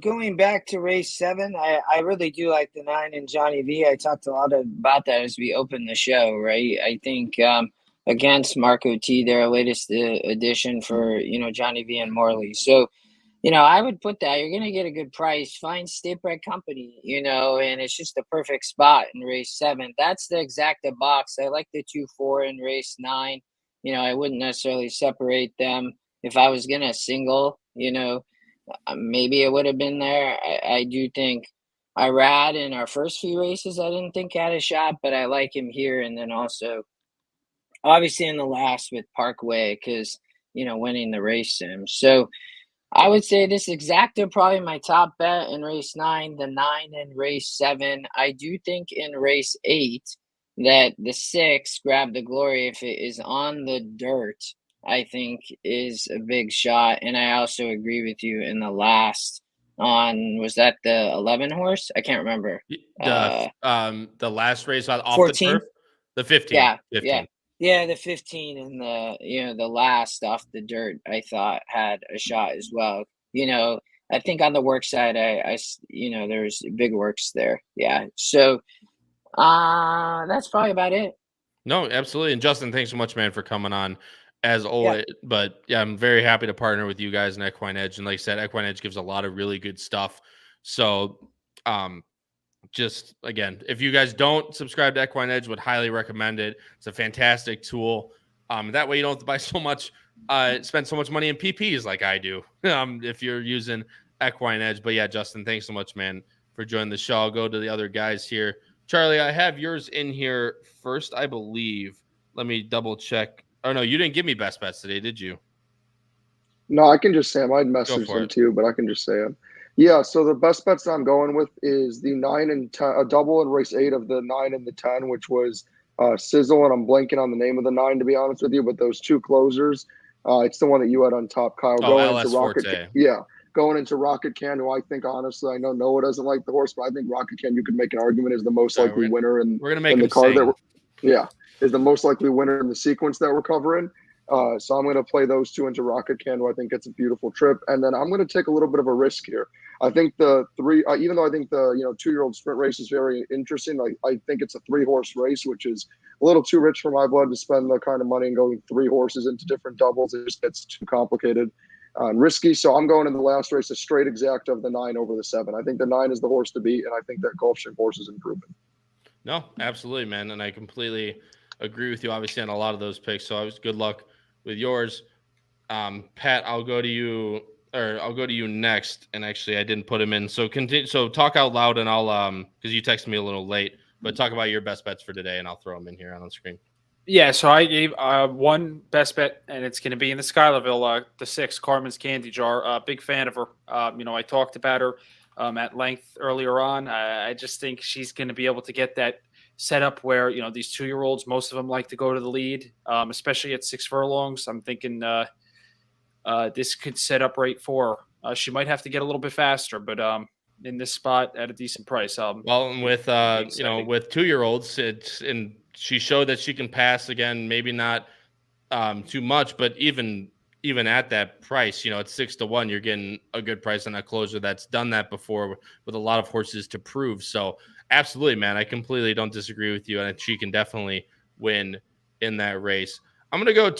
going back to race 7, I really do like the 9 and Johnny V. I talked a lot about that as we opened the show, right? I think against Marco T, their latest addition for Johnny V and Morley. So, I would put that. You're gonna get a good price. Find State Bred Company, and it's just the perfect spot in race 7. That's the exacta box. I like the 2-4 in race 9. I wouldn't necessarily separate them. If I was gonna single, maybe it would have been there. I do think Irad in our first few races, I didn't think had a shot, but I like him here, and then also obviously in the last with Parkway because winning the race sim. So I would say this exacta probably my top bet in race 9, the 9 in race 7. I do think in race 8 that the 6 Grab the Glory, if it is on the dirt, I think is a big shot. And I also agree with you in the last on, was that the 11 horse? I can't remember. The last race off 14? the turf, the 15. Yeah, 15. Yeah, the 15 and the last off the dirt, I thought had a shot as well. I think on the work side, I there's big works there. Yeah. So that's probably about it. No, absolutely. And Justin, thanks so much, man, for coming on as always. Yeah. But yeah, I'm very happy to partner with you guys in Equine Edge. And like I said, Equine Edge gives a lot of really good stuff. So just again, if you guys don't subscribe to Equine Edge, would highly recommend it. It's a fantastic tool. That way you don't have to buy so much, spend so much money in PPs like I do. If you're using Equine Edge. But yeah, Justin, thanks so much, man, for joining the show. I'll go to the other guys here. Charlie, I have yours in here first, I believe. Let me double check. Oh no, you didn't give me best bets today, did you? No, I can just say them. I'd message them too, but I can just say them. Yeah, so the best bets that I'm going with is the 9 and 10, a double in race 8 of the 9 and the 10, which was Sizzle, and I'm blanking on the name of the 9 to be honest with you, but those 2 closers, it's the one that you had on top, Kyle. Going into Rocket, going into Rocket Can, who I think honestly, I know Noah doesn't like the horse, but I think Rocket Can, you could make an argument is the most likely winner in the card is the most likely winner in the sequence that we're covering. So I'm going to play those 2 into Rocket Can, who I think gets a beautiful trip. And then I'm going to take a little bit of a risk here. I think the 3, even though I think the 2-year-old sprint race is very interesting, I think it's a 3-horse race, which is a little too rich for my blood to spend the kind of money and going 3 horses into different doubles. It just gets too complicated and risky. So I'm going in the last race a straight exact of the 9 over the 7. I think the 9 is the horse to beat, and I think that Gulfstream horse is improving. No, absolutely, man. And I completely agree with you, obviously, on a lot of those picks. So I was good luck with yours. Pat, I'll go to you or I'll go to you next. And actually, I didn't put him in. So continue. So talk out loud, and I'll because you texted me a little late. But talk about your best bets for today, and I'll throw them in here on the screen. Yeah, so I gave one best bet, and it's going to be in the Schuylerville, the 6, Carmen's Candy Jar. Big fan of her. I talked about her at length earlier on. I just think she's going to be able to get that set up where, these 2-year-olds, most of them like to go to the lead, especially at 6 furlongs. I'm thinking this could set up right for her. She might have to get a little bit faster, but in this spot at a decent price. Well, with with 2-year-olds, she showed that she can pass again. Maybe not too much, but even at that price, at 6-1, you're getting a good price on a closer that's done that before with a lot of horses to prove. So absolutely, man, I completely don't disagree with you, and she can definitely win in that race. I'm gonna go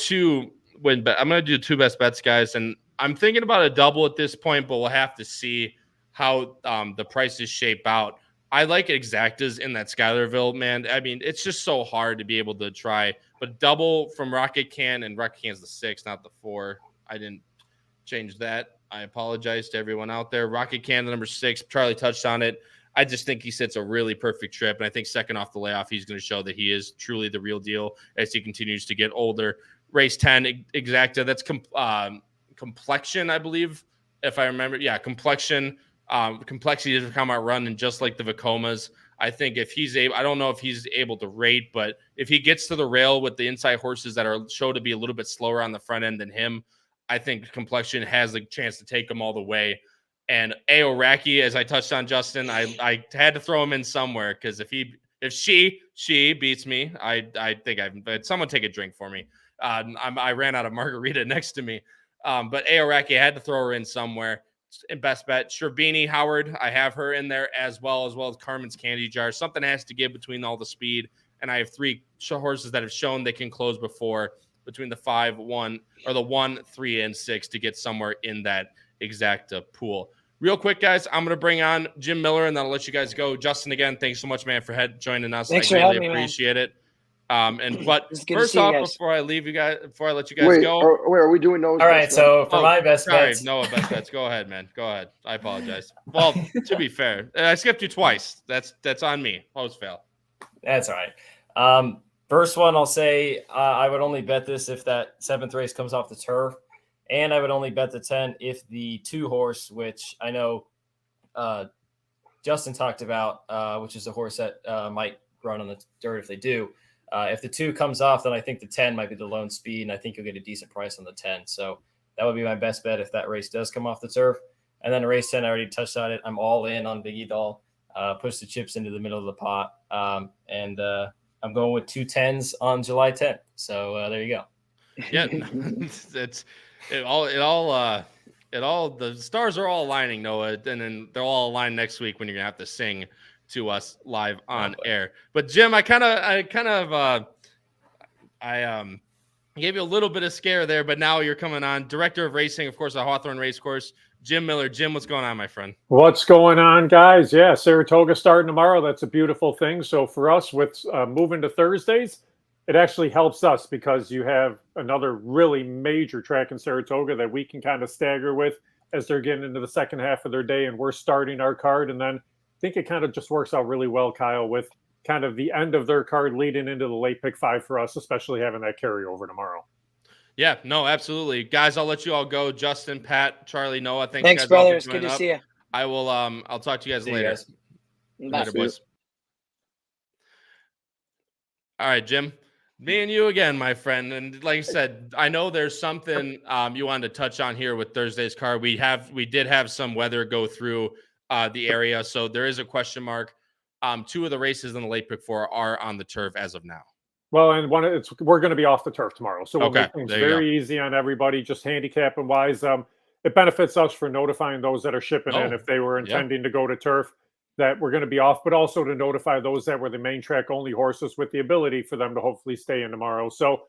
I'm gonna do 2 best bets, guys, and I'm thinking about a double at this point, but we'll have to see how the prices shape out. I like exactas in that Schuylerville, man. I mean, it's just so hard to be able to try. But double from Rocket Can, and Rocket Can's the 6, not the 4. I didn't change that. I apologize to everyone out there. Rocket Can, the number 6. Charlie touched on it. I just think he sets a really perfect trip. And I think second off the layoff, he's going to show that he is truly the real deal as he continues to get older. Race 10, exacta. That's complexion, I believe, if I remember. Yeah, complexion. Complexity to come out running just like the Vacomas. I think if he's able, I don't know if he's able to rate, but if he gets to the rail with the inside horses that are show to be a little bit slower on the front end than him, I think complexion has a chance to take him all the way. And Aoraki, as I touched on, Justin, I had to throw him in somewhere because if she beats me, I think but someone take a drink for me. I ran out of margarita next to me, but Aoraki, I had to throw her in somewhere. And best bet, Sherbini Howard. I have her in there as well as Carmen's Candy Jar. Something has to give between all the speed. And I have 3 horses that have shown they can close before between the 5, 1, or the 1, 3, and 6 to get somewhere in that exacta pool. Real quick, guys, I'm going to bring on Jim Miller, and then I'll let you guys go. Justin, again, thanks so much, man, for joining us. Thanks I for really having me, appreciate it. But first off, before I let you guys go. Are we doing those? All right, so for my best bets. Noah, best bets. Go ahead, man. Go ahead. I apologize. Well, to be fair, I skipped you twice. That's on me. Post fail. That's all right. First one, I'll say I would only bet this if that 7th race comes off the turf, and I would only bet the 10 if the 2 horse, which I know Justin talked about, which is a horse that might run on the dirt if they do. If the 2 comes off, then I think the 10 might be the lone speed, and I think you'll get a decent price on the 10. So that would be my best bet if that race does come off the turf. And then race 10, I already touched on it. I'm all in on Biggie Doll. Push the chips into the middle of the pot. And I'm going with 2 10s on July 10th. So there you go. Yeah, the stars are all aligning, Noah, and then they'll all align next week when you're gonna have to sing to us live on air. But Jim, I gave you a little bit of scare there, but now you're coming on. Director of Racing, of course, at Hawthorne Racecourse, Jim Miller. Jim, what's going on, my friend? What's going on, guys? Yeah, Saratoga starting tomorrow. That's a beautiful thing. So for us, with moving to Thursdays, it actually helps us because you have another really major track in Saratoga that we can kind of stagger with as they're getting into the second half of their day, and we're starting our card. And then I think it kind of just works out really well, Kyle, with kind of the end of their card leading into the late pick 5 for us, especially having that carryover tomorrow. Yeah, no, absolutely. Guys, I'll let you all go. Justin, Pat, Charlie, Noah, thanks guys brother. It's good to see you. I will I'll talk to you guys later. Later, boys. All right, Jim. Me and you again, my friend. And like I said, I know there's something you wanted to touch on here with Thursday's card. We did have some weather go through the area, so there is a question mark. 2 of the races in the late pick 4 are on the turf as of now. Well, and we're going to be off the turf tomorrow, so we'll make things very easy on everybody. Just handicapping wise, it benefits us for notifying those that are shipping in if they were intending to go to turf that we're going to be off, but also to notify those that were the main track only horses with the ability for them to hopefully stay in tomorrow. So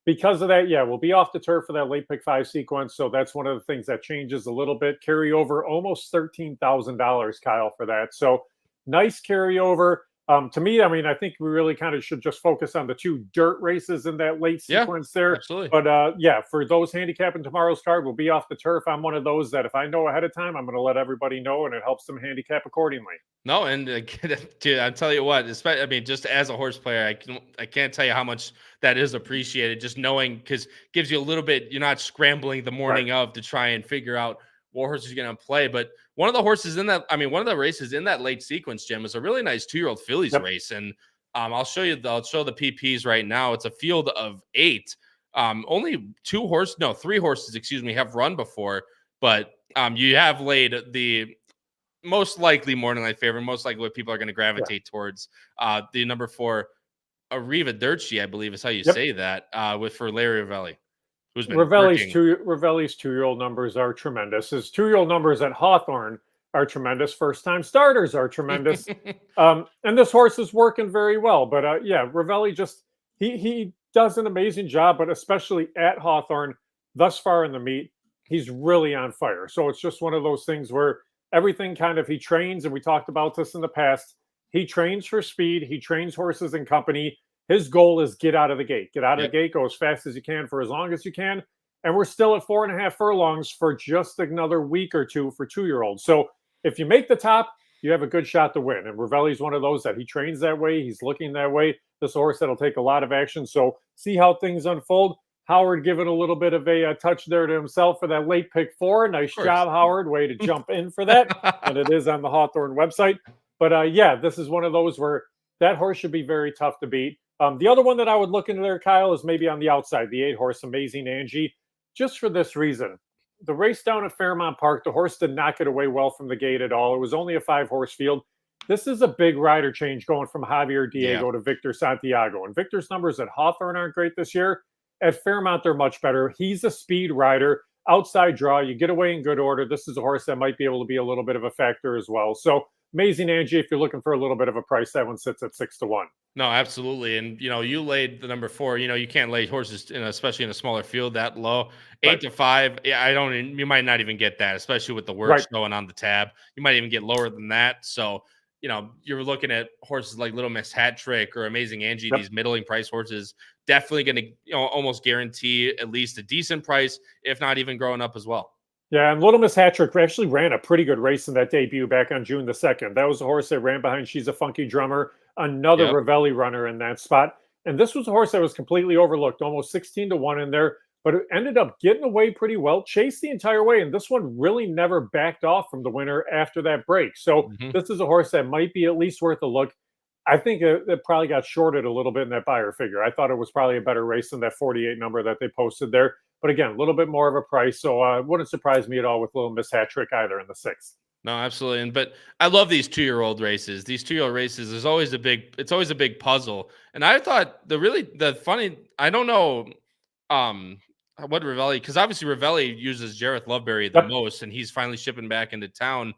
because of that, we'll be off the turf for that late pick 5 sequence. So that's one of the things that changes a little bit. Carry over almost $13,000, Kyle, for that. So nice carryover. To me, I mean, I think we really kind of should just focus on the 2 dirt races in that late sequence there. Absolutely. But yeah, for those handicapping tomorrow's card, we'll be off the turf. I'm one of those that if I know ahead of time, I'm going to let everybody know, and it helps them handicap accordingly. No, and dude, I'll tell you what, I mean, just as a horse player, I can't tell you how much that is appreciated. Just knowing, because gives you a little bit, you're not scrambling the morning of to try and figure out what horse is going to play. But one of the horses in that, I mean, one of the races in that late sequence, Jim, is a really nice 2-year-old fillies race. And I'll show the PPs right now. It's a field of 8. Only 3 horses, excuse me, have run before, but you have laid the most likely morning light favorite, most likely what people are going to gravitate towards. The number 4, Arrivederci, I believe is how you say that, for Larry Ravelli. Ravelli's 2-year-old numbers are tremendous. His 2-year-old numbers at Hawthorne are tremendous. First-time starters are tremendous. And this horse is working very well. But yeah, Ravelli just he does an amazing job. But especially at Hawthorne, thus far in the meet, he's really on fire. So it's just one of those things where everything kind of he trains, and we talked about this in the past. He trains for speed. He trains horses in company. His goal is get out of the gate. Get out of the gate, go as fast as you can for as long as you can. And we're still at 4.5 furlongs for just another week or 2 for 2-year-olds. So if you make the top, you have a good shot to win. And Ravelli's one of those that he trains that way. He's looking that way. This horse that'll take a lot of action. So see how things unfold. Howard giving a little bit of a touch there to himself for that late pick 4. Nice job, Howard. Way to jump in for that. And it is on the Hawthorne website. But yeah, this is one of those where that horse should be very tough to beat. The other one that I would look into there, Kyle, is maybe on the outside, the 8-horse Amazing Angie, just for this reason. The race down at Fairmount Park, the horse did not get away well from the gate at all. It was only a 5-horse field. This is a big rider change going from Javier Diego to Victor Santiago. And Victor's numbers at Hawthorne aren't great this year. At Fairmount, they're much better. He's a speed rider, outside draw. You get away in good order. This is a horse that might be able to be a little bit of a factor as well. So Amazing Angie, if you're looking for a little bit of a price, that one sits at 6-1. No, absolutely. And, you laid the number 4, you can't lay horses, especially in a smaller field that low. 8-5. Yeah, you might not even get that, especially with the works going on the tab. You might even get lower than that. So, you're looking at horses like Little Miss Hat Trick or Amazing Angie, these middling price horses, definitely going to, almost guarantee at least a decent price, if not even growing up as well. Yeah, and Little Miss Hat Trick actually ran a pretty good race in that debut back on June the 2nd. That was a horse that ran behind She's a Funky Drummer, another Ravelli runner in that spot. And this was a horse that was completely overlooked, almost 16-1 in there, but it ended up getting away pretty well, chased the entire way. And this one really never backed off from the winner after that break. So this is a horse that might be at least worth a look. I think it probably got shorted a little bit in that buyer figure. I thought it was probably a better race than that 48 number that they posted there. But again, a little bit more of a price. So it wouldn't surprise me at all with Little Miss Hat Trick either in the 6th. No, absolutely. But I love these 2-year-old races. These 2-year-old races, it's always a big puzzle. And I thought I don't know what Ravelli, because obviously Ravelli uses Jareth Loveberry the most, and he's finally shipping back into town.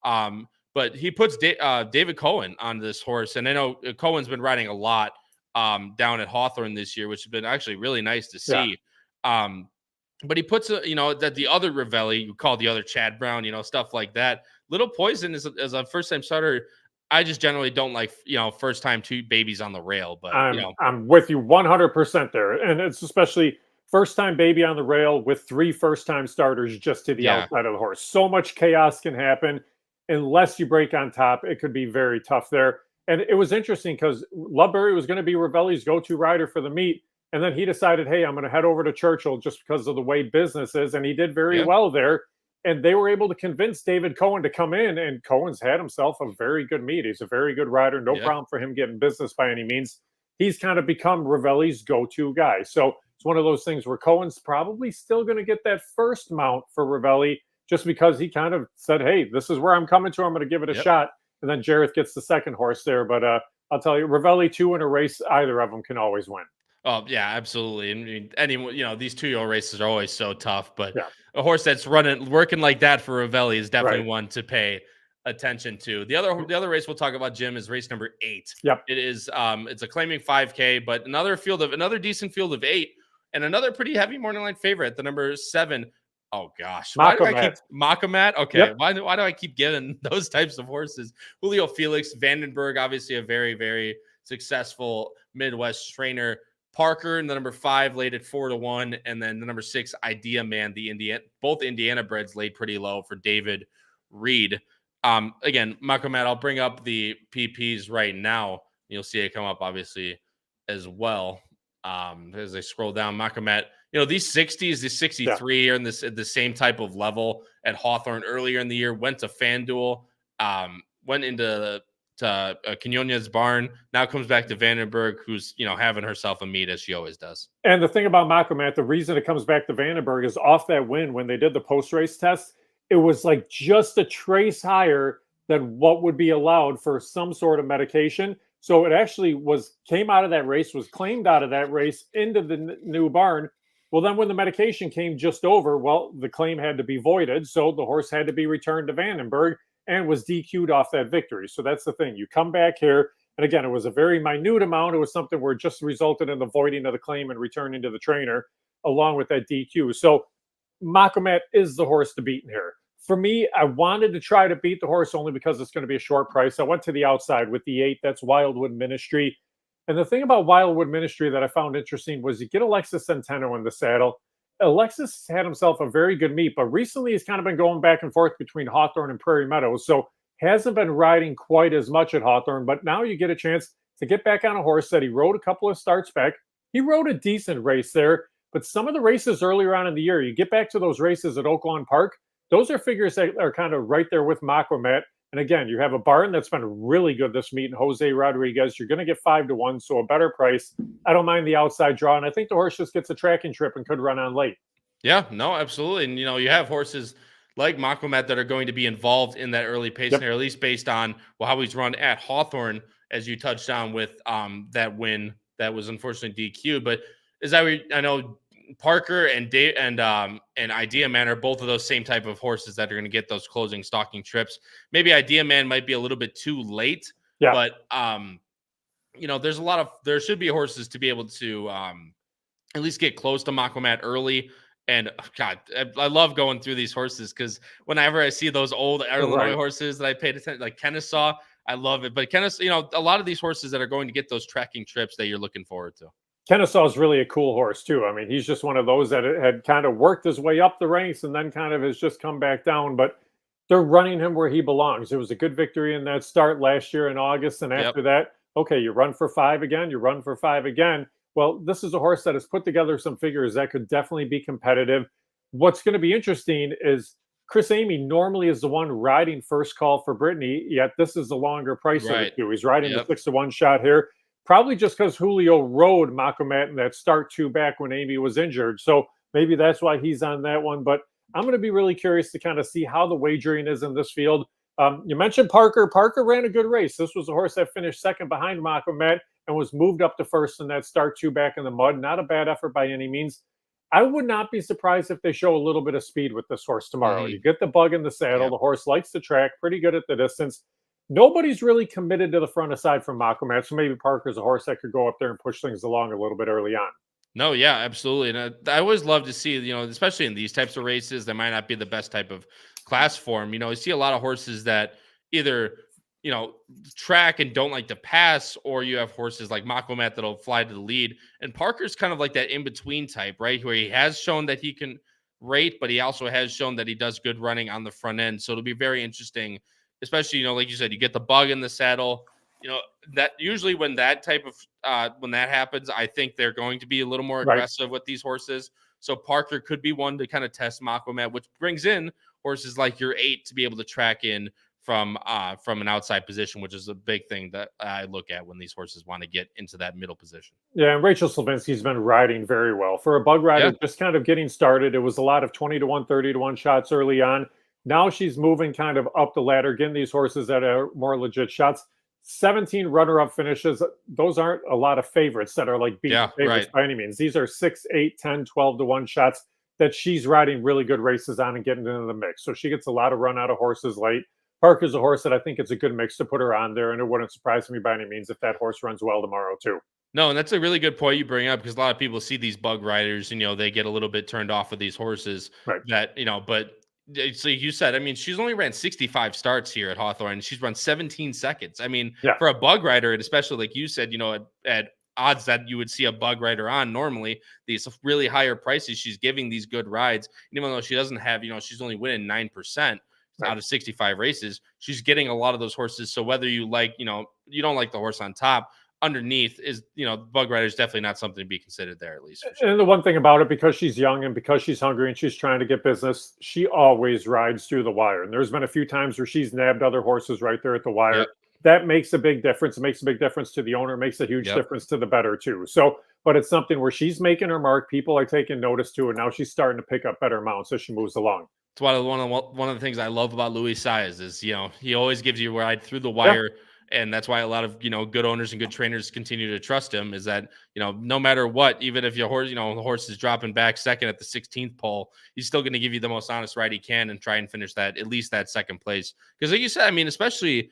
But he puts David Cohen on this horse. And I know Cohen's been riding a lot down at Hawthorne this year, which has been actually really nice to see. But he puts that the other Ravelli, you call the other Chad Brown, stuff like that. Little Poison is a first-time starter. I just generally don't like, first time 2 babies on the rail. But I'm with you 100% there, and it's especially first-time baby on the rail with 3 first-time starters just to the outside of the horse. So much chaos can happen unless you break on top. It could be very tough there. And it was interesting because Loveberry was going to be Ravelli's go-to rider for the meet. And then he decided, hey, I'm going to head over to Churchill just because of the way business is. And he did very well there. And they were able to convince David Cohen to come in. And Cohen's had himself a very good meet. He's a very good rider. No problem for him getting business by any means. He's kind of become Ravelli's go-to guy. So it's one of those things where Cohen's probably still going to get that first mount for Ravelli just because he kind of said, hey, this is where I'm coming to. I'm going to give it a shot. And then Jareth gets the second horse there. But I'll tell you, Ravelli 2 in a race, either of them can always win. Oh, yeah, absolutely. And I mean, these 2-year-old races are always so tough, but a horse that's working like that for Ravelli is definitely one to pay attention to. The other race we'll talk about, Jim, is race number 8. Yep. It is it's a claiming 5K, but another decent field of 8 and another pretty heavy morning line favorite, the number 7, Oh gosh, why do I keep Makamat? Okay, Yep. why do I keep getting those types of horses? Julio Felix, Vandenberg, obviously a very, very successful Midwest trainer. Parker in the number 5 laid at 4-1, and then the number 6 Idea Man, both Indiana breds laid pretty low for David Reed. Again, Makamat, I'll bring up the PPs right now. You'll see it come up obviously as well. As I scroll down, Makamat, these 60s, the 63 are in the same type of level at Hawthorne earlier in the year, went to FanDuel, went into Quinones barn, now comes back to Vandenberg, who's, having herself a meet as she always does. And the thing about Makamat, the reason it comes back to Vandenberg is off that win when they did the post-race test, it was like just a trace higher than what would be allowed for some sort of medication. So it actually came out of that race, was claimed out of that race into the new barn. Well, then when the medication came just over, the claim had to be voided. So the horse had to be returned to Vandenberg and was DQ'd off that victory. So that's the thing. You come back here, and again, it was a very minute amount. It was something where it just resulted in the voiding of the claim and returning to the trainer along with that DQ. So Makamat is the horse to beat in here. For me, I wanted to try to beat the horse only because it's going to be a short price. I went to the outside with the 8. That's Wildwood Ministry. And the thing about Wildwood Ministry that I found interesting was you get Alexis Centeno in the saddle. Alexis had himself a very good meet, but recently he's kind of been going back and forth between Hawthorne and Prairie Meadows. So hasn't been riding quite as much at Hawthorne, but now you get a chance to get back on a horse that he rode a couple of starts back. He rode a decent race there, but some of the races earlier on in the year, you get back to those races at Oaklawn Park, those are figures that are kind of right there with Makamat. And again, you have a barn that's been really good this meet, and Jose Rodriguez. You're going to get 5-1, so a better price. I don't mind the outside draw, and I think the horse just gets a tracking trip and could run on late. Yeah, no, absolutely. And, you have horses like Makamat that are going to be involved in that early pace, or at least based on how he's run at Hawthorne, as you touched on with that win that was unfortunately DQ. But I know Parker and Idea Man are both of those same type of horses that are going to get those closing stalking trips. Maybe Idea Man might be a little bit too late, but there should be horses to be able to at least get close to Makamat early. And God, I love going through these horses because whenever I see those old Illinois horses that I paid attention, like Kennesaw, I love it. But Kennesaw, a lot of these horses that are going to get those tracking trips that you're looking forward to. Kennesaw is really a cool horse too. I mean, he's just one of those that had kind of worked his way up the ranks and then kind of has just come back down, but they're running him where he belongs. It was a good victory in that start last year in August. And after that, okay, you run for 5 again, you run for 5 again. Well, this is a horse that has put together some figures that could definitely be competitive. What's going to be interesting is Chris Amy normally is the one riding First Call for Brittany, yet this is the longer price of the two. He's riding the 6-1 shot here. Probably just because Julio rode Makamat in that start 2 back when Amy was injured. So maybe that's why he's on that one. But I'm going to be really curious to kind of see how the wagering is in this field. You mentioned Parker. Parker ran a good race. This was a horse that finished second behind Makamat and was moved up to first in that start 2 back in the mud. Not a bad effort by any means. I would not be surprised if they show a little bit of speed with this horse tomorrow. You get the bug in the saddle. The horse likes the track, pretty good at the distance. Nobody's really committed to the front aside from Makamat, so maybe Parker's a horse that could go up there and push things along a little bit early on. No, yeah, absolutely. And I always love to see, especially in these types of races, that might not be the best type of class form. You see a lot of horses that either, track and don't like to pass, or you have horses like Makamat that'll fly to the lead. And Parker's kind of like that in-between type, right? Where he has shown that he can rate, but he also has shown that he does good running on the front end. So it'll be very interesting. Especially, like you said, you get the bug in the saddle. That usually when that type of when that happens, I think they're going to be a little more aggressive with these horses. So Parker could be one to kind of test Makamat, which brings in horses like your 8 to be able to track in from an outside position, which is a big thing that I look at when these horses want to get into that middle position. Yeah, and Rachel Slavinsky's been riding very well. For a bug rider just kind of getting started, it was a lot of 20-1, 30-1 shots early on. Now she's moving kind of up the ladder, getting these horses that are more legit shots. 17 runner-up finishes. Those aren't a lot of favorites that are like beating favorites by any means. These are 6, 8, 10, 12-1 shots that she's riding really good races on and getting into the mix. So she gets a lot of run out of horses late. Parker's a horse that I think it's a good mix to put her on there, and it wouldn't surprise me by any means if that horse runs well tomorrow too. No, and that's a really good point you bring up, because a lot of people see these bug riders and, they get a little bit turned off with these horses Right. that, but it's like you said, I mean, she's only ran 65 starts here at Hawthorne, and she's run 17 seconds. I mean, Yeah. for a bug rider, and especially like you said, at odds that you would see a bug rider on normally, these really higher prices, she's giving these good rides. And even though she doesn't have, she's only winning 9% out of 65 races, she's getting a lot of those horses. So whether you like, you don't like the horse on top, underneath is, bug rider is definitely not something to be considered there, at least. For sure. And the one thing about it, because she's young and because she's hungry and she's trying to get business, she always rides through the wire. And there's been a few times where she's nabbed other horses right there at the wire. Yep. That makes a big difference. It makes a big difference to the owner. It makes a huge difference to the bettor too. So, but it's something where she's making her mark. People are taking notice to, and now she's starting to pick up better mounts as she moves along. It's one of the things I love about Luis Saez is, he always gives you a ride through the wire. Yeah. And that's why a lot of, good owners and good trainers continue to trust him, is that, no matter what, even if your horse, the horse is dropping back second at the 16th pole, he's still going to give you the most honest ride he can and try and finish that, at least that second place. Because like you said, I mean, especially,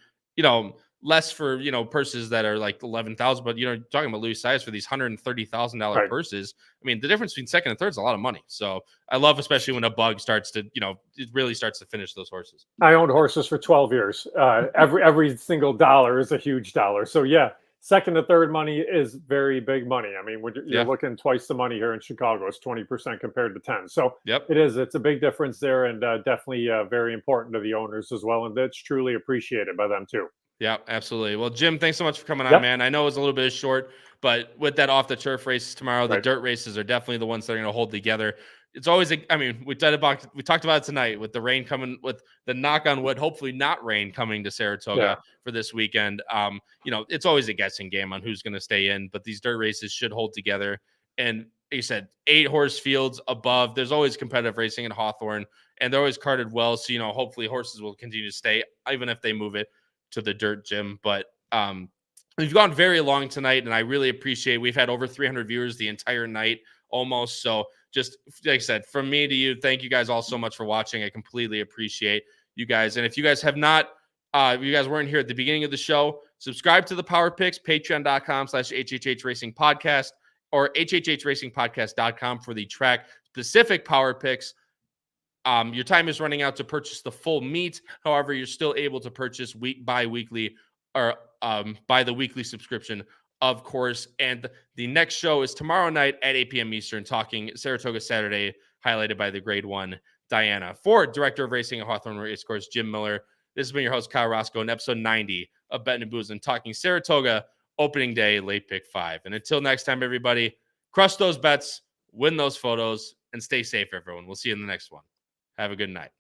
less for, purses that are like 11,000, but, talking about Luis Saez for these $130,000 purses. I mean, the difference between second and third is a lot of money. So I love, especially when a bug starts to, it really starts to finish those horses. I owned horses for 12 years. Every single dollar is a huge dollar. So yeah, second to third money is very big money. I mean, when you're looking twice the money here in Chicago, it's 20% compared to 10. So it's a big difference there, and definitely very important to the owners as well. And that's truly appreciated by them too. Yeah, absolutely. Well, Jim, thanks so much for coming on, man. I know it was a little bit short, but with that off the turf races tomorrow, the dirt races are definitely the ones that are going to hold together. It's always, we talked about it tonight with the rain coming, with the knock on wood, hopefully not rain coming to Saratoga for this weekend. It's always a guessing game on who's going to stay in, but these dirt races should hold together. And like you said, 8 horse fields above. There's always competitive racing in Hawthorne, and they're always carded well. So, hopefully horses will continue to stay, even if they move it to the dirt gym. But we've gone very long tonight, and I really appreciate, we've had over 300 viewers the entire night almost. So just like I said, from me to you, thank you guys all so much for watching. I completely appreciate you guys. And if you guys have not, if you guys weren't here at the beginning of the show, subscribe to the Power Picks, patreon.com/HHH Racing Podcast, or HHHRacingPodcast.com for the track specific Power Picks. Your time is running out to purchase the full meet. However, you're still able to purchase bi-weekly or by the weekly subscription, of course. And the next show is tomorrow night at 8 p.m. Eastern, talking Saratoga Saturday, highlighted by the Grade 1 Diana. For Director of Racing at Hawthorne Racecourse, Jim Miller, this has been your host, Kyle Roscoe, in episode 90 of Bettin N Boozin, talking Saratoga opening day, late pick 5. And until next time, everybody, crush those bets, win those photos, and stay safe, everyone. We'll see you in the next one. Have a good night.